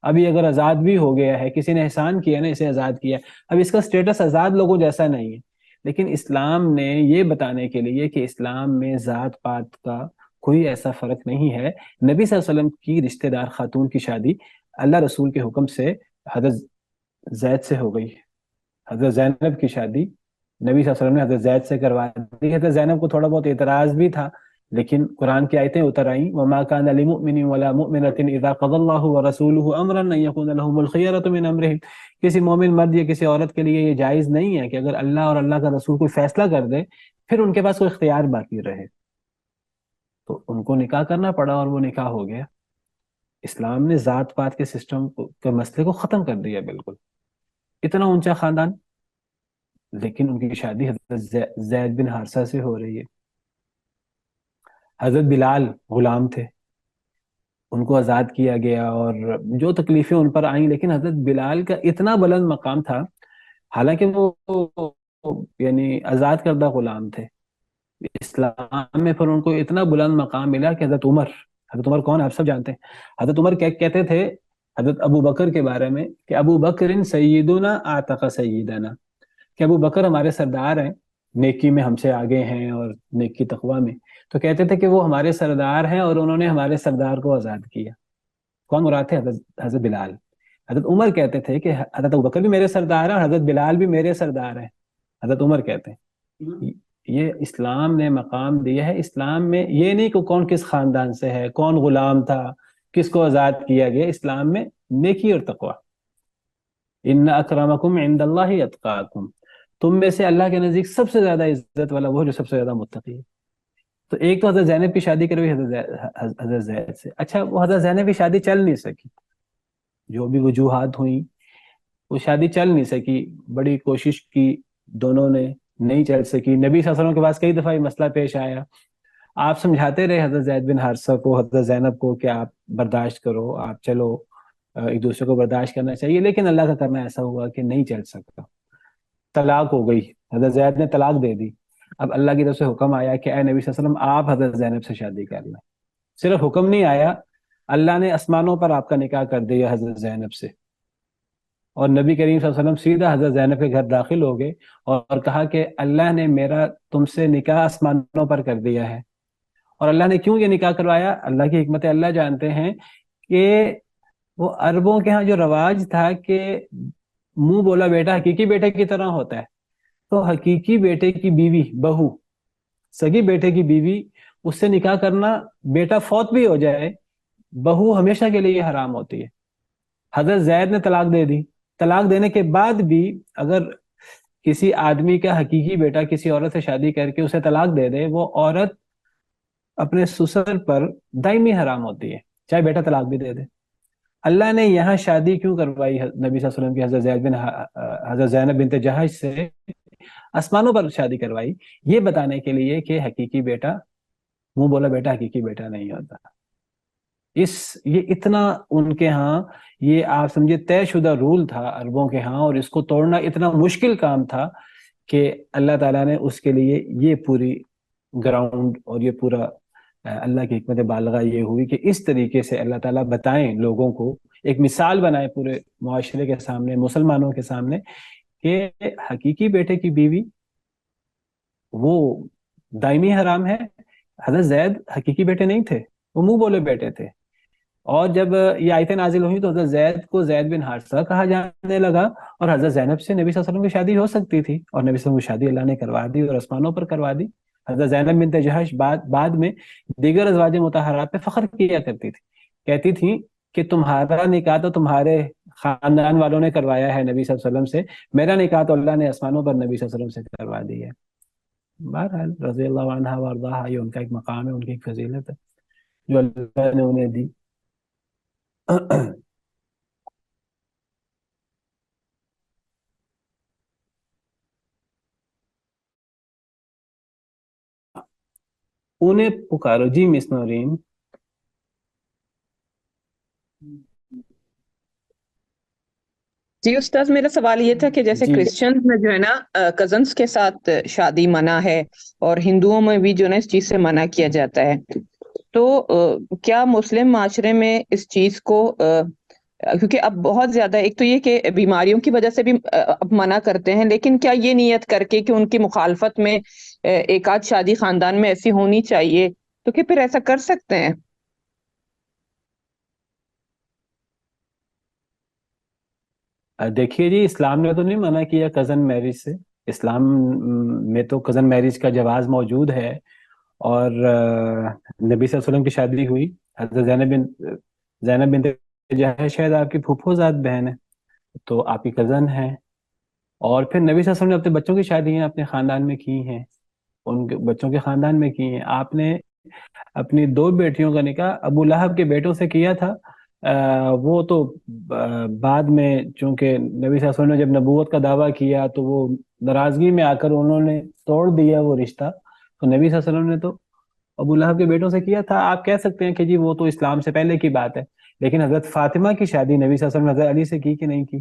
ابھی اگر آزاد بھی ہو گیا ہے، کسی نے احسان کیا نا، اسے آزاد کیا، اب اس کا سٹیٹس آزاد لوگوں جیسا نہیں ہے۔ لیکن اسلام نے یہ بتانے کے لیے کہ اسلام میں ذات پات کا کوئی ایسا فرق نہیں ہے، نبی صلی اللہ علیہ وسلم کی رشتہ دار خاتون کی شادی اللہ رسول کے حکم سے حضرت زید سے ہو گئی، حضرت زینب کی شادی نبی صلی اللہ علیہ وسلم نے حضرت زید سے کروا دی۔ حضرت زینب کو تھوڑا بہت اعتراض بھی تھا، لیکن قرآن کی آیتیں اتر آئیں، وَمَا كَانَ لِمُؤْمِنٍ وَلَا مُؤْمِنَةٍ إِذَا قَضَى اللَّهُ وَرَسُولُهُ أَمْرًا أَن يَكُونَ لَهُمُ الْخِيَرَةُ مِنْ أَمْرِهِمْ، کسی مومن مرد یا کسی عورت کے لیے یہ جائز نہیں ہے کہ اگر اللہ اور اللہ کا رسول کوئی فیصلہ کر دے پھر ان کے پاس کوئی اختیار باقی رہے۔ تو ان کو نکاح کرنا پڑا اور وہ نکاح ہو گیا۔ اسلام نے ذات پات کے سسٹم کے مسئلے کو ختم کر دیا بالکل۔ اتنا اونچا خاندان، لیکن ان کی شادی حضرت زید بن حارثہ سے ہو رہی ہے۔ حضرت بلال غلام تھے، ان کو آزاد کیا گیا اور جو تکلیفیں ان پر آئیں، لیکن حضرت بلال کا اتنا بلند مقام تھا، حالانکہ وہ یعنی آزاد کردہ غلام تھے، اسلام میں پھر ان کو اتنا بلند مقام ملا کہ حضرت عمر کون آپ سب جانتے ہیں، حضرت عمر کہتے تھے حضرت ابو بکر کے بارے میں کہ ابو بکر سیدنا اعتق سیدنا، کہ ابو بکر ہمارے سردار ہیں، نیکی میں ہم سے آگے ہیں اور نیکی تقوی میں، تو کہتے تھے کہ وہ ہمارے سردار ہیں اور انہوں نے ہمارے سردار کو آزاد کیا۔ کون مراد تھے؟ حضرت بلال۔ حضرت عمر کہتے تھے کہ حضرت ابو بکر بھی میرے سردار ہیں اور حضرت بلال بھی میرے سردار ہیں، حضرت عمر کہتے ہیں۔ یہ اسلام نے مقام دیا ہے، اسلام میں یہ نہیں کہ کون کس خاندان سے ہے، کون غلام تھا، کس کو آزاد کیا گیا، اسلام میں نیکی اور تقوی۔ ان اکرمکم عند اللہ اتقاکم، تم میں سے اللہ کے نزدیک سب سے زیادہ عزت والا وہ جو سب سے زیادہ متقی ہے۔ تو ایک تو حضرت زینب کی شادی کروئی حضرت زید سے، اچھا وہ حضرت زینب کی شادی چل نہیں سکی، جو بھی وجوہات ہوئیں وہ شادی چل نہیں سکی، بڑی کوشش کی دونوں نے، نہیں چل سکی۔ نبی صلی اللہ علیہ وسلم کے پاس کئی دفعہ یہ مسئلہ پیش آیا، آپ سمجھاتے رہے حضرت زید بن حارثہ کو، حضرت زینب کو کہ آپ برداشت کرو، آپ چلو، ایک دوسرے کو برداشت کرنا چاہیے، لیکن اللہ کا کرنا ایسا ہوا کہ نہیں چل سکتا، طلاق ہو گئی، حضرت زید نے طلاق دے دی۔ اب اللہ کی طرف سے حکم آیا کہ اے نبی صلی اللہ علیہ وسلم آپ حضرت زینب سے شادی کر لیں۔ صرف حکم نہیں آیا اللہ نے آسمانوں پر آپ کا نکاح کر دیا حضرت زینب سے، اور نبی کریم صلی اللہ علیہ وسلم سیدھا حضرت زینب کے گھر داخل ہو گئے اور کہا کہ اللہ نے میرا تم سے نکاح آسمانوں پر کر دیا ہے۔ اور اللہ نے کیوں یہ نکاح کروایا؟ اللہ کی حکمت اللہ جانتے ہیں کہ وہ عربوں کے ہاں جو رواج تھا کہ منہ بولا بیٹا حقیقی بیٹے کی طرح ہوتا ہے، تو حقیقی بیٹے کی بیوی، بہو، سگی بیٹے کی بیوی، اس سے نکاح کرنا، بیٹا فوت بھی ہو جائے بہو ہمیشہ کے لیے حرام ہوتی ہے۔ حضرت زید نے طلاق دے دی، طلاق دینے کے بعد بھی اگر کسی آدمی کا حقیقی بیٹا کسی عورت سے شادی کر کے اسے طلاق دے دے، وہ عورت اپنے سسر پر دائمی حرام ہوتی ہے، چاہے بیٹا طلاق بھی دے دے۔ اللہ نے یہاں شادی کیوں کروائی نبی صلی اللہ علیہ وسلم کی حضرت زینب بنت جہش سے، آسمانوں پر شادی کروائی، یہ بتانے کے لیے کہ حقیقی بیٹا، منہ بولا بیٹا حقیقی بیٹا نہیں ہوتا۔ یہ اتنا ان کے ہاں، یہ آپ سمجھے طے شدہ رول تھا عربوں کے ہاں، اور اس کو توڑنا اتنا مشکل کام تھا کہ اللہ تعالیٰ نے اس کے لیے یہ پوری گراؤنڈ اور یہ پورا اللہ کی حکمت بالغہ یہ ہوئی کہ اس طریقے سے اللہ تعالیٰ بتائیں لوگوں کو، ایک مثال بنائے پورے معاشرے کے سامنے، مسلمانوں کے سامنے، کہ حقیقی بیٹے کی بیوی وہ دائمی حرام ہے۔ حضرت زید حقیقی بیٹے نہیں تھے، وہ منہ بولے بیٹے تھے۔ اور جب یہ آیتیں نازل ہوئی تو حضرت زید کو زید بن حارثہ کہا جانے لگا، اور حضرت زینب سے نبی صلی اللہ علیہ وسلم کی شادی ہو سکتی تھی، اور نبی صلی اللہ علیہ وسلم کی شادی اللہ نے کروا دی اور آسمانوں پر کروا دی۔ حضرت زینب بنت جہش بعد میں دیگر ازواج مطہرات پہ فخر کیا کرتی تھی، کہتی تھیں کہ تمہارا نکاح تو تمہارے خاندان والوں نے کروایا ہے نبی صلی اللہ علیہ وسلم سے، میرا نکاح تو اللہ نے آسمانوں پر نبی صلی اللہ علیہ وسلم سے کروا دیا ہے۔ بہرحال رضی اللہ عنہ وارضاہ، یہ ان کا ایک مقام ہے، ان کی ایک فضیلت ہے جو اللہ نے انہیں دی۔ انہیں پکارو جی مس نورین۔ جی استاذ، میرا سوال یہ تھا کہ جیسے جی کرسچنز میں جو ہے نا کزنس کے ساتھ شادی منع ہے، اور ہندوؤں میں بھی جو ہے نا اس چیز سے منع کیا جاتا ہے، تو کیا مسلم معاشرے میں اس چیز کو کیونکہ اب بہت زیادہ، ایک تو یہ کہ بیماریوں کی وجہ سے بھی اب منع کرتے ہیں، لیکن کیا یہ نیت کر کے کہ ان کی مخالفت میں ایک آدھ شادی خاندان میں ایسی ہونی چاہیے، تو کہ پھر ایسا کر سکتے ہیں؟ دیکھیے جی، اسلام نے تو نہیں منع کیا کزن میرج سے، اسلام میں تو کزن میرج کا جواز موجود ہے، اور نبی صلی اللہ علیہ وسلم کی شادی ہوئی، حضرت زینب بنت جہش شاید آپ کی پھوپھو ذات بہن ہے، تو آپ کی کزن ہیں، اور پھر نبی صلی اللہ علیہ وسلم نے اپنے بچوں کی شادیاں اپنے خاندان میں کی ہیں، ان کے بچوں کے خاندان میں کی ہیں۔ آپ نے اپنی 2 بیٹیوں کا نکاح ابو لہب کے بیٹوں سے کیا تھا، وہ تو بعد میں چونکہ نبی صلی اللہ علیہ وسلم نے جب نبوت کا دعویٰ کیا تو وہ ناراضگی میں آ کر انہوں نے توڑ دیا وہ رشتہ، تو نبی صلی اللہ علیہ وسلم نے تو ابو لہب کے بیٹوں سے کیا تھا۔ آپ کہہ سکتے ہیں کہ جی وہ تو اسلام سے پہلے کی بات ہے، لیکن حضرت فاطمہ کی شادی نبی صلی اللہ علیہ وسلم نے حضرت علی سے کی کہ نہیں کی؟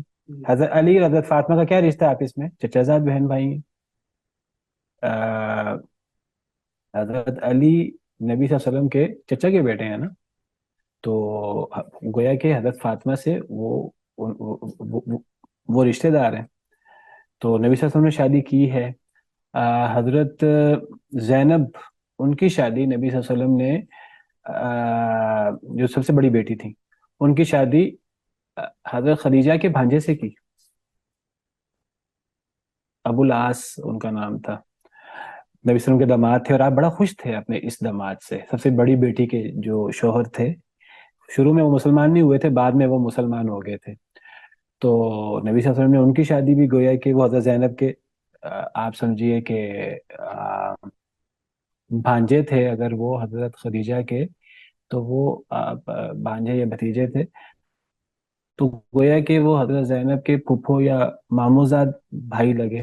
حضرت علی اور حضرت فاطمہ کا کیا رشتہ ہے آپس میں؟ چچا زاد بہن بھائی ہیں۔ حضرت علی نبی صلی اللہ علیہ وسلم کے چچا کے بیٹے ہیں نا، تو گویا کہ حضرت فاطمہ سے وہ رشتہ دار ہیں، تو نبی صلی اللہ علیہ وسلم نے شادی کی ہے۔ حضرت زینب، ان کی شادی نبی صلی اللہ علیہ وسلم نے جو سب سے بڑی بیٹی تھی، ان کی شادی حضرت خدیجہ کے بھانجے سے کی، ابو العاص ان کا نام تھا، نبی صلی اللہ علیہ وسلم کے داماد تھے، اور آپ بڑا خوش تھے اپنے اس داماد سے، سب سے بڑی بیٹی کے جو شوہر تھے۔ شروع میں وہ مسلمان نہیں ہوئے تھے، بعد میں وہ مسلمان ہو گئے تھے، تو نبی صلی اللہ علیہ وسلم نے ان کی شادی بھی گویا کہ وہ حضرت زینب کے آپ سمجھیے کہ بھانجے تھے، اگر وہ حضرت خدیجہ کے تو وہ بھانجے یا بھتیجے تھے، تو گویا کہ وہ حضرت زینب کے پھپھو یا ماموزاد بھائی لگے،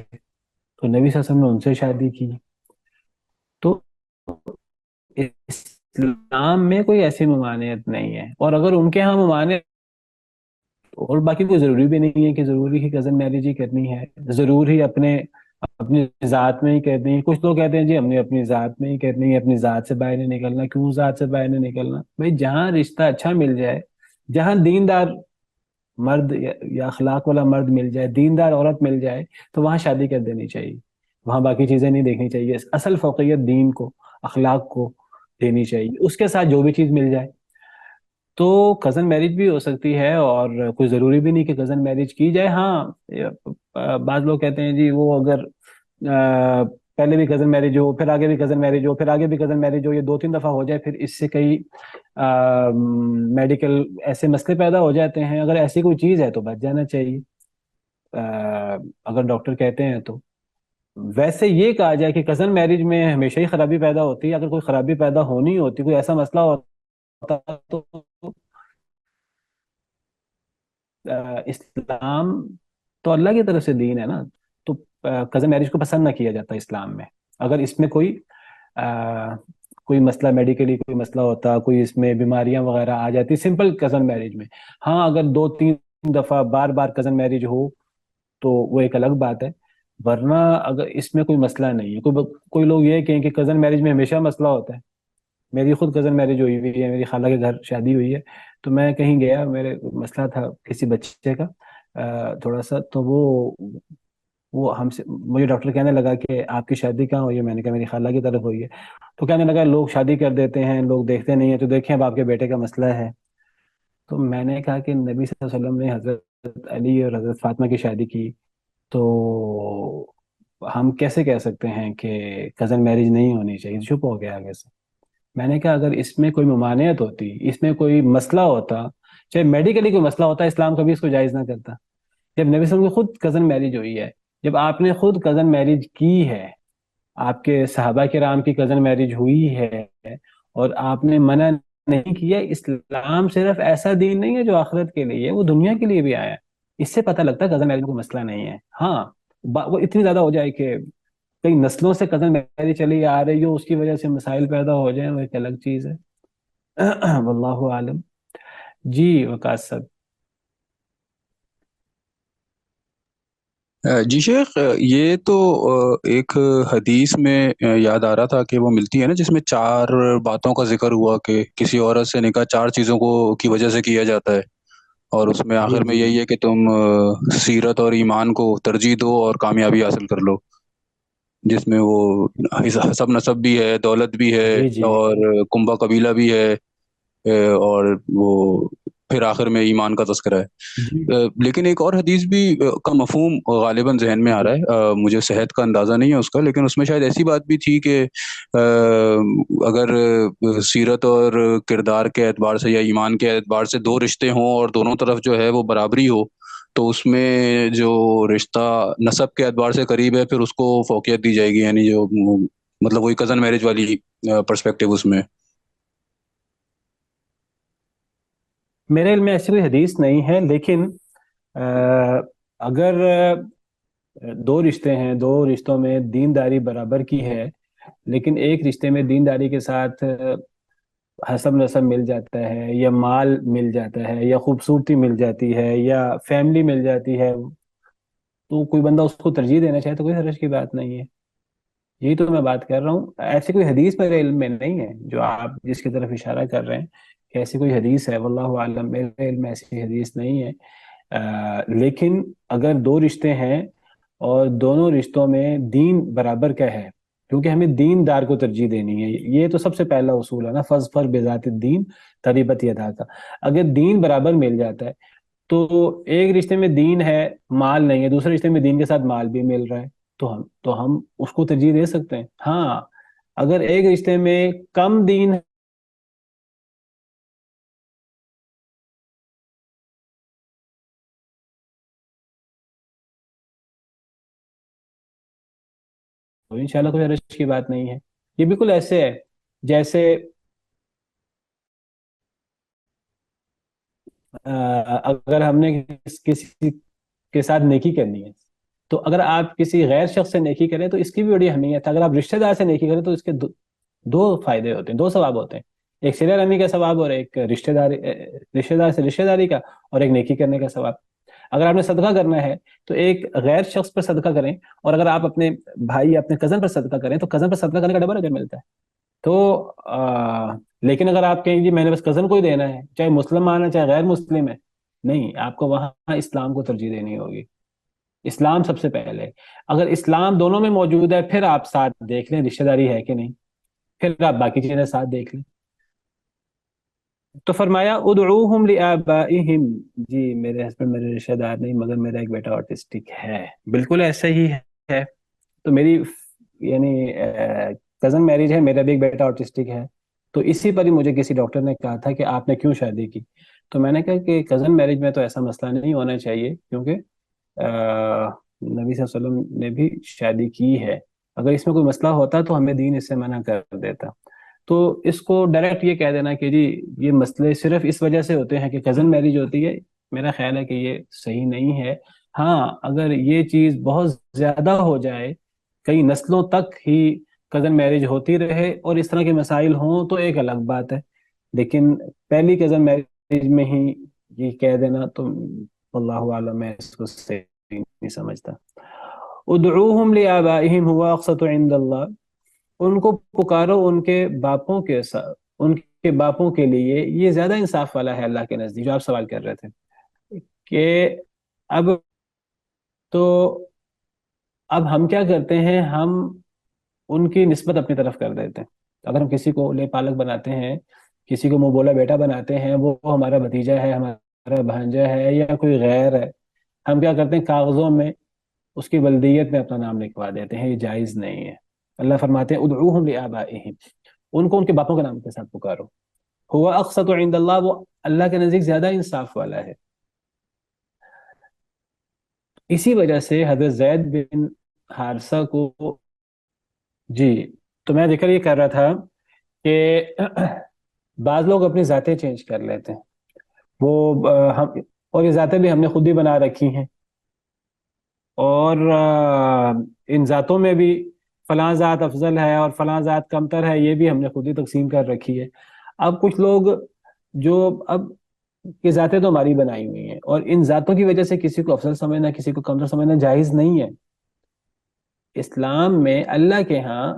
تو نبی صلی اللہ علیہ وسلم نے ان سے شادی کی۔ تو اسلام میں کوئی ایسی ممانعت نہیں ہے، اور اگر ان کے ہاں ممانعت، اور باقی کوئی ضروری بھی نہیں ہے کہ ضروری ہی کزن میرج ہی کرنی ہے، ضرور ہی اپنے اپنی ذات میں ہی کرنی ہے. کچھ لوگ کہتے ہیں جی ہم نے اپنی ذات میں ہی کرنی ہے, اپنی ذات سے باہر نہیں نکلنا. کیوں ذات سے باہر نہیں نکلنا بھائی؟ جہاں رشتہ اچھا مل جائے, جہاں دیندار مرد یا اخلاق والا مرد مل جائے, دیندار عورت مل جائے, تو وہاں شادی کر دینی چاہیے. وہاں باقی چیزیں نہیں دیکھنی چاہیے, اصل فوقیت دین کو, اخلاق کو دینی چاہیے. اس کے ساتھ جو بھی چیز مل جائے. تو کزن میرج بھی ہو سکتی ہے, اور کوئی ضروری بھی نہیں کہ کزن میرج کی جائے. ہاں بعض لوگ کہتے ہیں جی وہ اگر پہلے بھی کزن میرج ہو, پھر آگے بھی کزن میرج ہو, پھر آگے بھی کزن میرج ہو, یہ 2-3 دفعہ ہو جائے, پھر اس سے کئی میڈیکل ایسے مسئلے پیدا ہو جاتے ہیں. اگر ایسی کوئی چیز ہے تو بچ جانا چاہیے, اگر ڈاکٹر کہتے ہیں تو. ویسے یہ کہا جائے کہ کزن میرج میں ہمیشہ ہی خرابی پیدا ہوتی ہے, اگر کوئی خرابی پیدا ہونی ہوتی, کوئی ایسا مسئلہ ہوتا, تو اسلام تو اللہ کی طرف سے دین ہے نا, تو کزن میرج کو پسند نہ کیا جاتا اسلام میں. اگر اس میں کوئی مسئلہ میڈیکلی کوئی مسئلہ ہوتا, کوئی اس میں بیماریاں وغیرہ آ جاتی سمپل کزن میرج میں. ہاں اگر 2-3 دفعہ بار بار کزن میرج ہو تو وہ ایک الگ بات ہے, ورنہ اگر اس میں کوئی مسئلہ نہیں ہے. کوئی لوگ یہ کہیں کہ کزن میرج میں ہمیشہ مسئلہ ہوتا ہے. میری خود کزن میرج ہوئی ہوئی ہے, میری خالہ کے گھر شادی ہوئی ہے, تو میں کہیں گیا, میرے مسئلہ تھا کسی بچے کا تھوڑا سا, تو وہ ہم سے, مجھے ڈاکٹر کہنے لگا کہ آپ کی شادی کہاں ہوئی ہے؟ میں نے کہا میری خالہ کی طرف ہوئی ہے. تو کہنے لگا لوگ شادی کر دیتے ہیں, لوگ دیکھتے نہیں ہیں, تو دیکھیں اب آپ کے بیٹے کا مسئلہ ہے. تو میں نے کہا کہ نبی صلی اللہ علیہ وسلم نے حضرت علی اور حضرت فاطمہ کی شادی کی, تو ہم کیسے کہہ سکتے ہیں کہ کزن میرج نہیں ہونی چاہیے؟ چپ ہو گیا آگے سے. میں نے کہا اگر اس میں کوئی ممانعت ہوتی, اس میں کوئی مسئلہ ہوتا, چاہے میڈیکلی کوئی مسئلہ ہوتا, اسلام کبھی اس کو جائز نہ کرتا. جب نبی صلی اللہ علیہ وسلم کی خود کزن میرج ہوئی ہے, جب آپ نے خود کزن میرج کی ہے, آپ کے صحابہ کرام کی کزن میرج ہوئی ہے, اور آپ نے منع نہیں کیا. اسلام صرف ایسا دین نہیں ہے جو آخرت کے لیے ہے, وہ دنیا کے لیے بھی آیا ہے. اس سے پتہ لگتا ہے کزن میرج میں کوئی مسئلہ نہیں ہے. ہاں وہ اتنی زیادہ ہو جائے کہ کئی نسلوں سے کزن میرج چلی آ رہی ہو, اس کی وجہ سے مسائل پیدا ہو جائیں, وہ ایک الگ چیز ہے. واللہ عالم. جی وقاص صاحب. جی شیخ، یہ تو ایک حدیث میں یاد آ رہا تھا کہ وہ ملتی ہے نا جس میں 4 باتوں کا ذکر ہوا کہ کسی عورت سے نکاح 4 چیزوں کی وجہ سے کیا جاتا ہے، اور اس میں جی آخر میں جی یہی ہے کہ تم سیرت اور ایمان کو ترجیح دو اور کامیابی حاصل کر لو، جس میں وہ حسب نسب بھی ہے، دولت بھی ہے، جی جی اور کنبہ قبیلہ بھی ہے، اور وہ پھر آخر میں ایمان کا تذکرہ ہے۔ جی لیکن ایک اور حدیث بھی کا مفہوم غالباً ذہن میں آ رہا ہے، مجھے صحت کا اندازہ نہیں ہے اس کا، لیکن اس میں شاید ایسی بات بھی تھی کہ اگر سیرت اور کردار کے اعتبار سے یا ایمان کے اعتبار سے 2 رشتے ہوں اور دونوں طرف جو ہے وہ برابری ہو، تو اس میں جو رشتہ نسب کے اعتبار سے قریب ہے پھر اس کو فوقیت دی جائے گی، یعنی جو مطلب وہی کزن میرج والی پرسپیکٹیو اس میں۔ میرے علم میں ایسی کوئی حدیث نہیں ہے، لیکن اگر 2 رشتے ہیں، 2 رشتوں میں دینداری برابر کی ہے، لیکن ایک رشتے میں دینداری کے ساتھ حسب نسب مل جاتا ہے، یا مال مل جاتا ہے، یا خوبصورتی مل جاتی ہے، یا فیملی مل جاتی ہے، تو کوئی بندہ اس کو ترجیح دینا چاہے تو کوئی حرج کی بات نہیں ہے. یہی تو میں بات کر رہا ہوں. ایسی کوئی حدیث میرے علم میں نہیں ہے جو آپ جس کی طرف اشارہ کر رہے ہیں کہ ایسی کوئی حدیث ہے. واللہ عالم، میرے علم میں ایسی حدیث نہیں ہے. لیکن اگر 2 رشتے ہیں اور دونوں رشتوں میں دین برابر کا ہے، کیونکہ ہمیں دین دار کو ترجیح دینی ہے، یہ تو سب سے پہلا اصول ہے نا، فظفر بذات الدین تریبت یداک کا. اگر دین برابر مل جاتا ہے تو ایک رشتے میں دین ہے مال نہیں ہے، دوسرے رشتے میں دین کے ساتھ مال بھی مل رہا ہے، تو ہم اس کو ترجیح دے سکتے ہیں. ہاں اگر ایک رشتے میں کم دین تو انشاءاللہ کوئی حرج کی بات نہیں ہے. یہ بالکل ایسے ہے جیسے اگر ہم نے کسی کے ساتھ نیکی کرنی ہے، تو اگر آپ کسی غیر شخص سے نیکی کریں تو اس کی بھی بڑی اہمیت ہے. اگر آپ رشتہ دار سے نیکی کریں تو اس کے 2 فائدے ہوتے ہیں، 2 ثواب ہوتے ہیں. ایک صلہ رحمی کا ثواب اور ایک رشتہ دار سے رشتہ داری کا، اور ایک نیکی کرنے کا ثواب. اگر آپ نے صدقہ کرنا ہے تو ایک غیر شخص پر صدقہ کریں، اور اگر آپ اپنے بھائی اپنے کزن پر صدقہ کریں تو کزن پر صدقہ کرنے کا ڈبل اجر ملتا ہے. تو لیکن اگر آپ کہیں جی میں نے بس کزن کو ہی دینا ہے، چاہے مسلمان ہے چاہے غیر مسلم ہے، نہیں، آپ کو وہاں اسلام کو ترجیح دینی ہوگی. اسلام سب سے پہلے. اگر اسلام دونوں میں موجود ہے پھر آپ ساتھ دیکھ لیں رشتہ داری ہے کہ نہیں، پھر آپ باقی چیزیں ساتھ دیکھ لیں. تو فرمایا ادعوہم لآبائہم، جی میرے ہسبینڈ میرے رشتہ دار نہیں، مگر میرا ایک بیٹا آٹسٹک ہے. بالکل ایسا ہی ہے. تو میری یعنی کزن میرج ہے، میرا بھی ایک بیٹا آٹسٹک ہے. تو اسی پر ہی مجھے کسی ڈاکٹر نے کہا تھا کہ آپ نے کیوں شادی کی. تو میں نے کہا کہ کزن میرج میں تو ایسا مسئلہ نہیں ہونا چاہیے، کیونکہ نبی صلی اللہ علیہ وسلم نے بھی شادی کی ہے. اگر اس میں کوئی مسئلہ ہوتا تو ہمیں دین اس سے منع کر دیتا. تو اس کو ڈائریکٹ یہ کہہ دینا کہ جی یہ مسئلے صرف اس وجہ سے ہوتے ہیں کہ کزن میرج ہوتی ہے، میرا خیال ہے کہ یہ صحیح نہیں ہے. ہاں اگر یہ چیز بہت زیادہ ہو جائے، کئی نسلوں تک ہی کزن میرج ہوتی رہے اور اس طرح کے مسائل ہوں تو ایک الگ بات ہے، لیکن پہلی کزن میرج میں ہی یہ کہہ دینا تو اللہ عالم میں اس کو صحیح نہیں سمجھتا. ادعوہم لآبائہم هو اقسط عند اللہ، ان کو پکارو ان کے باپوں کے ساتھ، ان کے باپوں کے لیے یہ زیادہ انصاف والا ہے اللہ کے نزدیک. جو آپ سوال کر رہے تھے کہ اب تو اب ہم کیا کرتے ہیں، ہم ان کی نسبت اپنی طرف کر دیتے ہیں. اگر ہم کسی کو لے پالک بناتے ہیں، کسی کو منہ بولا بیٹا بناتے ہیں، وہ ہمارا بھتیجا ہے، ہمارا بھانجا ہے یا کوئی غیر ہے، ہم کیا کرتے ہیں کاغذوں میں اس کی ولدیت میں اپنا نام لکھوا دیتے ہیں. یہ جائز نہیں ہے. اللہ فرماتے ہیں ادعوہم لآبائہم، ان کو ان کے باپوں کے نام کے ساتھ پکارو. ہوا اقسط عند اللہ، وہ اللہ کے نزدیک زیادہ انصاف والا ہے. اسی وجہ سے حضرت زید بن حارثہ کو، جی تو میں ذکر یہ کر رہا تھا کہ بعض لوگ اپنی ذاتیں چینج کر لیتے ہیں، وہ ہم، اور یہ ذاتیں بھی ہم نے خود ہی بنا رکھی ہیں، اور ان ذاتوں میں بھی فلاں ذات افضل ہے اور فلاں ذات کمتر ہے، یہ بھی ہم نے خود ہی تقسیم کر رکھی ہے. اب کچھ لوگ جو اب یہ ذاتیں تو ہماری بنائی ہوئی ہیں، اور ان ذاتوں کی وجہ سے کسی کو افضل سمجھنا کسی کو کمتر سمجھنا جائز نہیں ہے. اسلام میں اللہ کے ہاں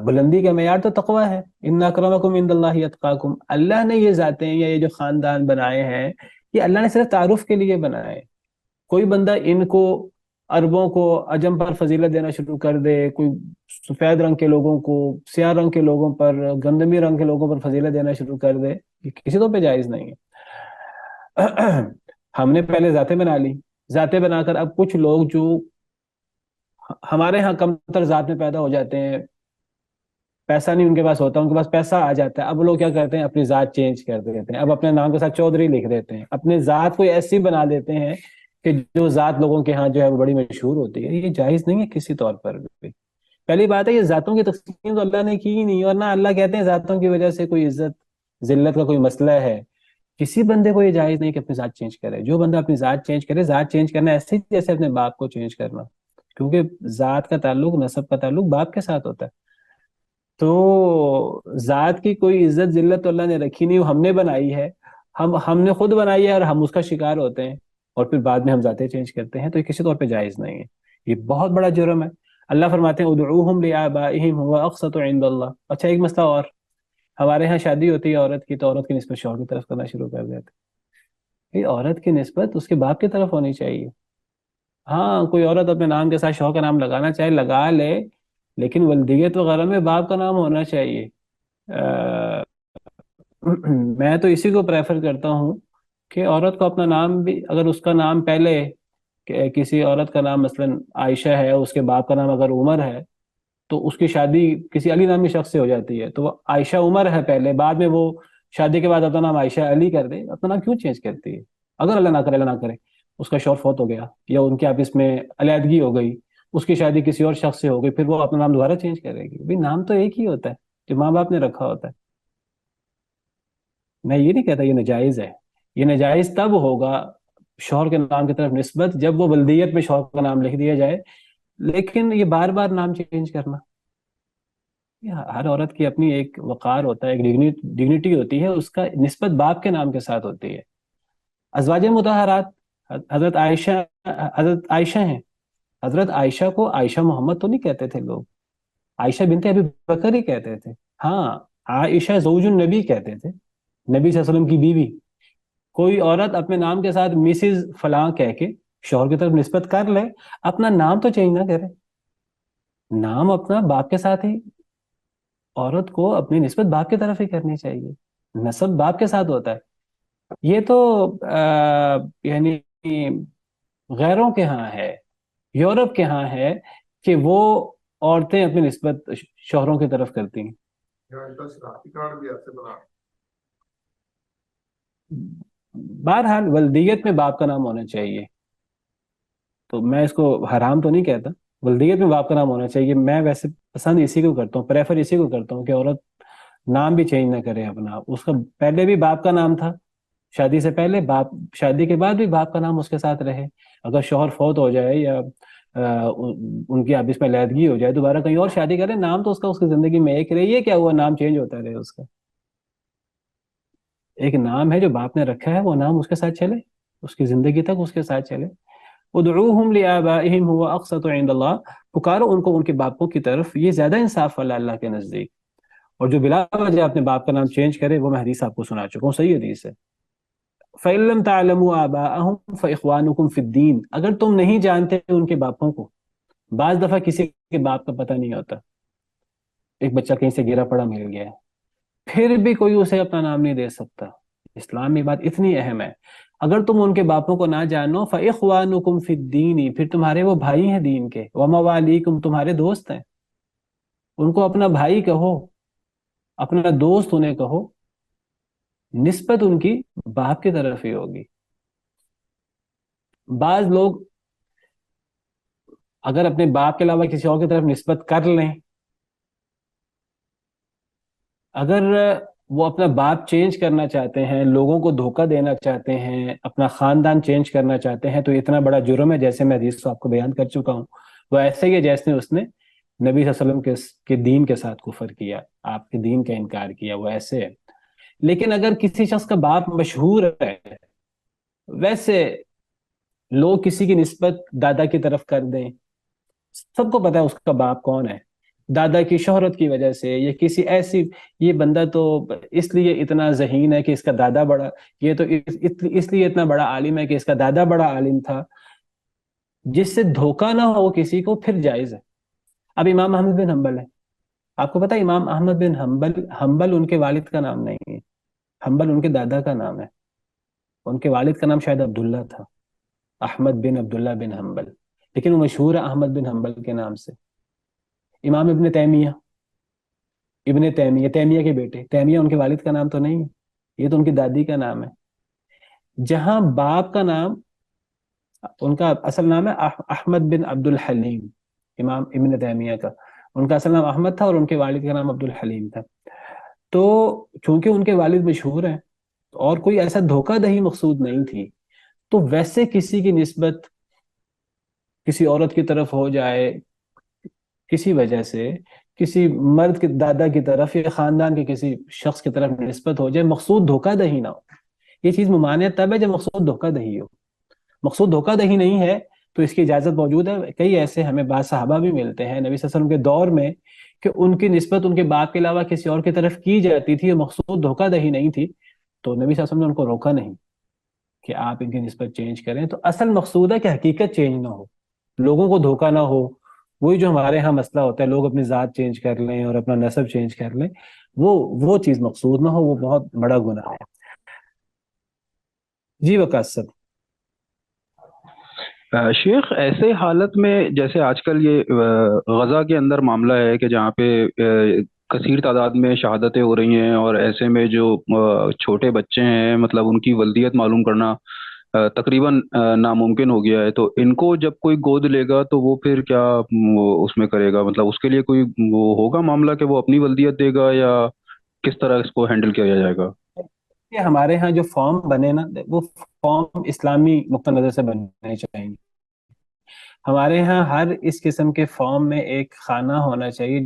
بلندی کا معیار تو تقوی ہے. ان اکرمکم عند اللہ اتقاکم. اللہ نے یہ ذاتیں یا یہ جو خاندان بنائے ہیں یہ اللہ نے صرف تعارف کے لیے بنائے. کوئی بندہ ان کو عربوں کو عجم پر فضیلت دینا شروع کر دے، کوئی سفید رنگ کے لوگوں کو سیاہ رنگ کے لوگوں پر، گندمی رنگ کے لوگوں پر فضیلت دینا شروع کر دے، یہ کسی طور پہ جائز نہیں ہے. ہم نے پہلے ذاتیں بنا لی، ذاتیں بنا کر اب کچھ لوگ جو ہمارے ہاں کمتر ذات میں پیدا ہو جاتے ہیں، پیسہ نہیں ان کے پاس ہوتا، ان کے پاس پیسہ آ جاتا ہے، اب وہ لوگ کیا کرتے ہیں اپنی ذات چینج کر دیتے ہیں. اب اپنے نام کے ساتھ چودھری لکھ دیتے ہیں، اپنے ذات کو ایسی بنا دیتے ہیں کہ جو ذات لوگوں کے ہاں جو ہے وہ بڑی مشہور ہوتی ہے. یہ جائز نہیں ہے کسی طور پر بھی. پہلی بات ہے یہ ذاتوں کی تقسیم تو اللہ نے کی ہی نہیں، اور نہ اللہ کہتے ہیں ذاتوں کی وجہ سے کوئی عزت ذلت کا کوئی مسئلہ ہے. کسی بندے کو یہ جائز نہیں کہ اپنی ذات چینج کرے. جو بندہ اپنی ذات چینج کرے، ذات چینج کرنا ایسے ہی جیسے اپنے باپ کو چینج کرنا، کیونکہ ذات کا تعلق، نسب کا تعلق باپ کے ساتھ ہوتا ہے. تو ذات کی کوئی عزت ذلت تو اللہ نے رکھی نہیں، وہ ہم نے بنائی ہے، ہم نے خود بنائی ہے اور ہم اس کا شکار ہوتے ہیں، اور پھر بعد میں ہم ذاتیں چینج کرتے ہیں. تو یہ کسی طور پہ جائز نہیں ہے، یہ بہت بڑا جرم ہے. اللہ فرماتے ہیں ادعوہم لآبائہم هو اقسط عند اللہ. اچھا ایک مسئلہ اور، ہمارے ہاں شادی ہوتی ہے عورت کی تو عورت کی نسبت شوہر کی طرف کرنا شروع کر دیتے ہیں. یہ عورت کی نسبت اس کے باپ کی طرف ہونی چاہیے. ہاں کوئی عورت اپنے نام کے ساتھ شوہر کا نام لگانا چاہے لگا لے، لیکن ولدیت وغیرہ میں باپ کا نام ہونا چاہیے. میں تو اسی کو پریفر کرتا ہوں کہ عورت کو اپنا نام بھی، اگر اس کا نام پہلے کسی عورت کا نام مثلا عائشہ ہے، اس کے باپ کا نام اگر عمر ہے، تو اس کی شادی کسی علی نامی شخص سے ہو جاتی ہے، تو وہ عائشہ عمر ہے پہلے، بعد میں وہ شادی کے بعد اپنا نام عائشہ علی کر دے، اپنا نام کیوں چینج کرتی ہے؟ اگر اللہ نہ کرے، اللہ نہ کرے اس کا شوہر فوت ہو گیا یا ان کے آپس میں علیحدگی ہو گئی، اس کی شادی کسی اور شخص سے ہو گئی، پھر وہ اپنا نام دوبارہ چینج کرے گی؟ بھی نام تو ایک ہی ہوتا ہے جو ماں باپ نے رکھا ہوتا ہے. میں یہ نہیں کہتا یہ ناجائز ہے، یہ ناجائز تب ہوگا شوہر کے نام کی طرف نسبت جب وہ ولدیت میں شوہر کا نام لکھ دیا جائے. لیکن یہ بار بار نام چینج کرنا، ہر عورت کی اپنی ایک وقار ہوتا ہے، ایک ڈگنیٹی ہوتی ہے، اس کا نسبت باپ کے نام کے ساتھ ہوتی ہے. ازواج مطہرات حضرت عائشہ ہیں. حضرت عائشہ کو عائشہ محمد تو نہیں کہتے تھے لوگ, عائشہ بنت ابی بکر ہی کہتے تھے. ہاں, عائشہ زوج النبی کہتے تھے, نبی صلی اللہ علیہ وسلم کی بیوی. کوئی عورت اپنے نام کے ساتھ مسز فلاں کہہ کے شوہر کی طرف نسبت کر لے, اپنا نام تو چینج نہ کرے. نام اپنا باپ کے ساتھ ہی, عورت کو اپنی نسبت باپ کی طرف ہی کرنی چاہیے, نسب باپ کے ساتھ ہوتا ہے. یہ تو یعنی غیروں کے ہاں ہے, یورپ کے ہاں ہے کہ وہ عورتیں اپنی نسبت شوہروں کی طرف کرتی ہیں. بہرحال ولدیت میں باپ کا نام ہونا چاہیے, تو میں اس کو حرام تو نہیں کہتا, ولدیت میں باپ کا نام ہونا چاہیے. میں ویسے پسند اسی کو کرتا ہوں, پریفر اسی کو کرتا ہوں کہ عورت نام بھی چینج نہ کرے اپنا. اس کا پہلے بھی باپ کا نام تھا شادی سے پہلے, باپ شادی کے بعد بھی باپ کا نام اس کے ساتھ رہے. اگر شوہر فوت ہو جائے یا ان کی آپس میں علیحدگی ہو جائے, دوبارہ کہیں اور شادی کرے, نام تو اس کا اس کی زندگی میں ایک رہی ہے. کیا ہوا, نام چینج ہوتا رہے اس کا. ایک نام ہے جو باپ نے رکھا ہے, وہ نام اس کے ساتھ چلے, اس کی زندگی تک اس کے ساتھ چلے. ادعوہم لآبائہم هو اقسط عند اللہ, پکارو ان کو ان کے باپوں کی طرف, یہ زیادہ انصاف والا اللہ کے نزدیک. اور جو بلا وجہ اپنے باپ کا نام چینج کرے, وہ میں حدیث آپ کو سنا چکا ہوں, صحیح حدیث ہے. فَإِن لَمْ تَعْلَمُوا آبَاءَهُمْ فَإِخْوَانُكُمْ فِي الدِّينِ, اگر تم نہیں جانتے ان کے باپوں کو, بعض دفعہ کسی کے باپ کا پتہ نہیں ہوتا, ایک بچہ کہیں سے گرا پڑا مل گیا ہے, پھر بھی کوئی اسے اپنا نام نہیں دے سکتا. اسلام میں بات اتنی اہم ہے. اگر تم ان کے باپوں کو نہ جانو, فَإِخْوَانُكُمْ فِي الدِّينِ, پھر تمہارے وہ بھائی ہیں دین کے, وَمَوَالِيكُمْ, تمہارے دوست ہیں. ان کو اپنا بھائی کہو, اپنا دوست انہیں کہو, نسبت ان کی باپ کی طرف ہی ہوگی. بعض لوگ اگر اپنے باپ کے علاوہ کسی اور کی طرف نسبت کر لیں, اگر وہ اپنا باپ چینج کرنا چاہتے ہیں, لوگوں کو دھوکہ دینا چاہتے ہیں, اپنا خاندان چینج کرنا چاہتے ہیں, تو اتنا بڑا جرم ہے. جیسے میں حدیث کو آپ کو بیان کر چکا ہوں, وہ ایسے ہی ہے جیسے اس نے نبی صلی اللہ علیہ وسلم کے دین کے ساتھ کفر کیا, آپ کے دین کا انکار کیا, وہ ایسے ہے. لیکن اگر کسی شخص کا باپ مشہور ہے, ویسے لوگ کسی کی نسبت دادا کی طرف کر دیں, سب کو پتا ہے اس کا باپ کون ہے, دادا کی شہرت کی وجہ سے, یا کسی ایسی, یہ بندہ تو اس لیے اتنا ذہین ہے کہ اس کا دادا بڑا, یہ تو اس لیے اتنا بڑا عالم ہے کہ اس کا دادا بڑا عالم تھا, جس سے دھوکہ نہ ہو کسی کو, پھر جائز ہے. اب امام احمد بن حنبل ہے, آپ کو پتا ہے امام احمد بن حنبل ان کے والد کا نام نہیں ہے, حنبل ان کے دادا کا نام ہے. ان کے والد کا نام شاید عبداللہ تھا, احمد بن عبداللہ بن حنبل, لیکن وہ مشہور ہے احمد بن حنبل کے نام سے. امام ابن تیمیہ, تیمیہ کے بیٹے, تیمیہ ان کے والد کا نام تو نہیں ہے, یہ تو ان کی دادی کا نام ہے. جہاں باپ کا نام, ان کا اصل نام ہے احمد بن عبد الحلیم, امام ابن تیمیہ کا, ان کا اصل نام احمد تھا اور ان کے والد کا نام عبد الحلیم تھا. تو چونکہ ان کے والد مشہور ہیں اور کوئی ایسا دھوکہ دہی مقصود نہیں تھی, تو ویسے کسی کی نسبت کسی عورت کی طرف ہو جائے, کسی وجہ سے کسی مرد کے دادا کی طرف یا خاندان کے کسی شخص کی طرف نسبت ہو جائے, مقصود دھوکہ دہی نہ ہو. یہ چیز ممانعت تب ہے جب مقصود دھوکہ دہی ہو. مقصود دھوکہ دہی نہیں ہے تو اس کی اجازت موجود ہے. کئی ایسے ہمیں بعض صحابہ بھی ملتے ہیں نبی صلی اللہ علیہ وسلم کے دور میں کہ ان کی نسبت ان کے باپ کے علاوہ کسی اور کی طرف کی جاتی تھی, مقصود دھوکہ دہی نہیں تھی, تو نبی صلی اللہ علیہ وسلم نے ان کو روکا نہیں کہ آپ ان کی نسبت چینج کریں. تو اصل مقصود ہے کہ حقیقت چینج نہ ہو, لوگوں کو دھوکہ نہ ہو. وہی جو ہمارے ہاں مسئلہ ہوتا ہے, لوگ اپنی ذات چینج کر لیں اور اپنا نسب چینج کر لیں, وہ چیز مقصود نہ ہو, وہ بہت بڑا گناہ ہے. جی وقاص صاحب. شیخ ایسے حالت میں جیسے آج کل یہ غزہ کے اندر معاملہ ہے کہ جہاں پہ کثیر تعداد میں شہادتیں ہو رہی ہیں, اور ایسے میں جو چھوٹے بچے ہیں, مطلب ان کی ولدیت معلوم کرنا تقریباً ناممکن ہو گیا ہے, تو ان کو جب کوئی گود لے گا تو وہ پھر کیا اس میں کرے گا, مطلب اس کے لیے کوئی وہ ہوگا معاملہ کہ وہ اپنی ولدیت دے گا, یا کس طرح اس کو ہینڈل کیا جائے گا؟ ہمارے ہاں جو فارم بنے نا, وہ فارم اسلامی نقطہ نظر سے بننے چاہیے. ہمارے ہاں ہر اس قسم کے فارم میں ایک خانہ ہونا چاہیے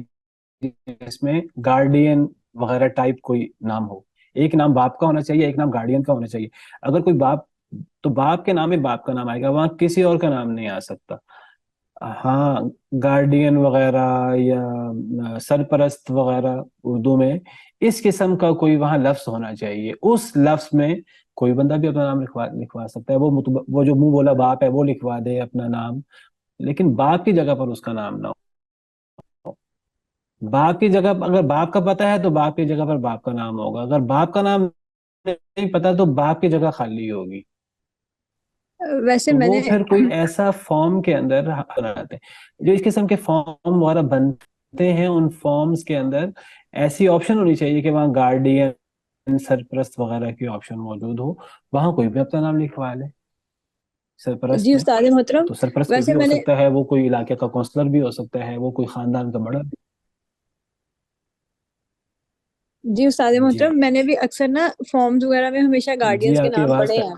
جس میں گارڈین وغیرہ ٹائپ کوئی نام ہو. ایک نام باپ کا ہونا چاہیے, ایک نام گارڈین کا ہونا چاہیے. اگر کوئی باپ تو باپ کے نام میں باپ کا نام آئے گا، وہاں کسی اور کا نام نہیں آ سکتا. ہاں گارڈین وغیرہ یا سرپرست وغیرہ اردو میں اس قسم کا کوئی وہاں لفظ ہونا چاہیے. اس لفظ میں کوئی بندہ بھی اپنا نام لکھوا سکتا ہے. وہ جو منہ بولا باپ ہے وہ لکھوا دے اپنا نام، لیکن باپ کی جگہ پر اس کا نام نہ ہو. باپ کی جگہ اگر باپ کا پتہ ہے تو باپ کی جگہ پر باپ کا نام ہوگا. اگر باپ کا نام نہیں پتا تو باپ کی جگہ خالی ہوگی. ویسے تو میں وہ نے پھر کوئی ایسا فارم کے اندر بناتے ہیں جو اس قسم کے فارم وغیرہ بنتے ہیں. ان فارمز کے اندر ایسی آپشن ہونی چاہیے کہ وہاں گارڈین سرپرست وغیرہ کی آپشن موجود ہو. وہاں کوئی بھی اپنا نام لکھوا لے سرپرست جی میں. استاد محترم، تو سرپرست کوئی ویسے بھی ہو میں نے سکتا ہے، وہ کوئی علاقے کا کونسلر بھی ہو سکتا ہے، وہ کوئی خاندان کا بڑا. جی استاد جی محترم، میں نے بھی اکثر نا فارمز وغیرہ میں ہمیشہ جی گارڈینز کے آپ کی نام آواز پڑھے ہیں.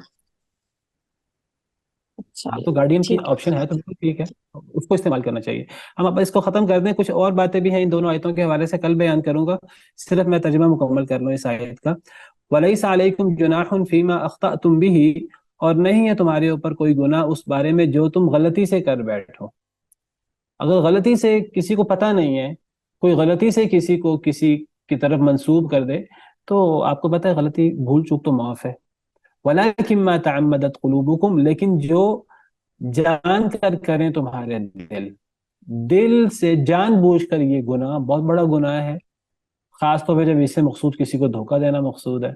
اچھا ہاں تو گارڈین کی ٹھیک ہے. آپشن ہے تو بالکل ٹھیک ہے، اس کو استعمال کرنا چاہیے. ہم اب اس کو ختم کر دیں. کچھ اور باتیں بھی ہیں ان دونوں آیتوں کے حوالے سے کل بیان کروں گا، صرف میں ترجمہ مکمل کر لوں اس آیت کا. وَلَيْسَ عَلَيْكُمْ جُنَاحٌ فِي مَا أَخْطَأْتُمْ بِهِ، اور نہیں ہے تمہارے اوپر کوئی گناہ اس بارے میں جو تم غلطی سے کر بیٹھو. اگر غلطی سے کسی کو پتہ نہیں ہے، کوئی غلطی سے کسی کو کسی کی طرف منسوب کر دے تو آپ کو پتہ ہے غلطی بھول چوک تو معاف ہے. وَلَكِنْ مَا تَعَمَّدَتْ قُلُوبُكُمْ، لیکن جو جان کر کریں تمہارے دل سے جان بوجھ کر، یہ گناہ بہت بڑا گناہ ہے. خاص طور پہ جب اس سے مقصود کسی کو دھوکہ دینا مقصود ہے،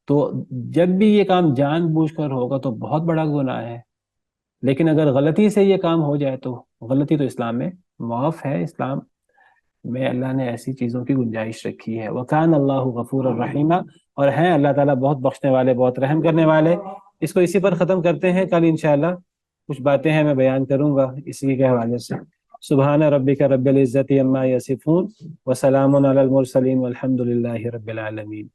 تو جب بھی یہ کام جان بوجھ کر ہوگا تو بہت بڑا گناہ ہے. لیکن اگر غلطی سے یہ کام ہو جائے تو غلطی تو اسلام میں معاف ہے. اسلام میں اللہ نے ایسی چیزوں کی گنجائش رکھی ہے. وَكَانَ اللَّهُ غَفُورًا رَحِيمًا، اور ہیں اللہ تعالیٰ بہت بخشنے والے، بہت رحم کرنے والے. اس کو اسی پر ختم کرتے ہیں. کل انشاءاللہ کچھ باتیں ہیں میں بیان کروں گا اسی کے حوالے سے. سبحان ربک رب العزت عما یصفون وسلام علی المرسلین والحمد للہ رب العالمین.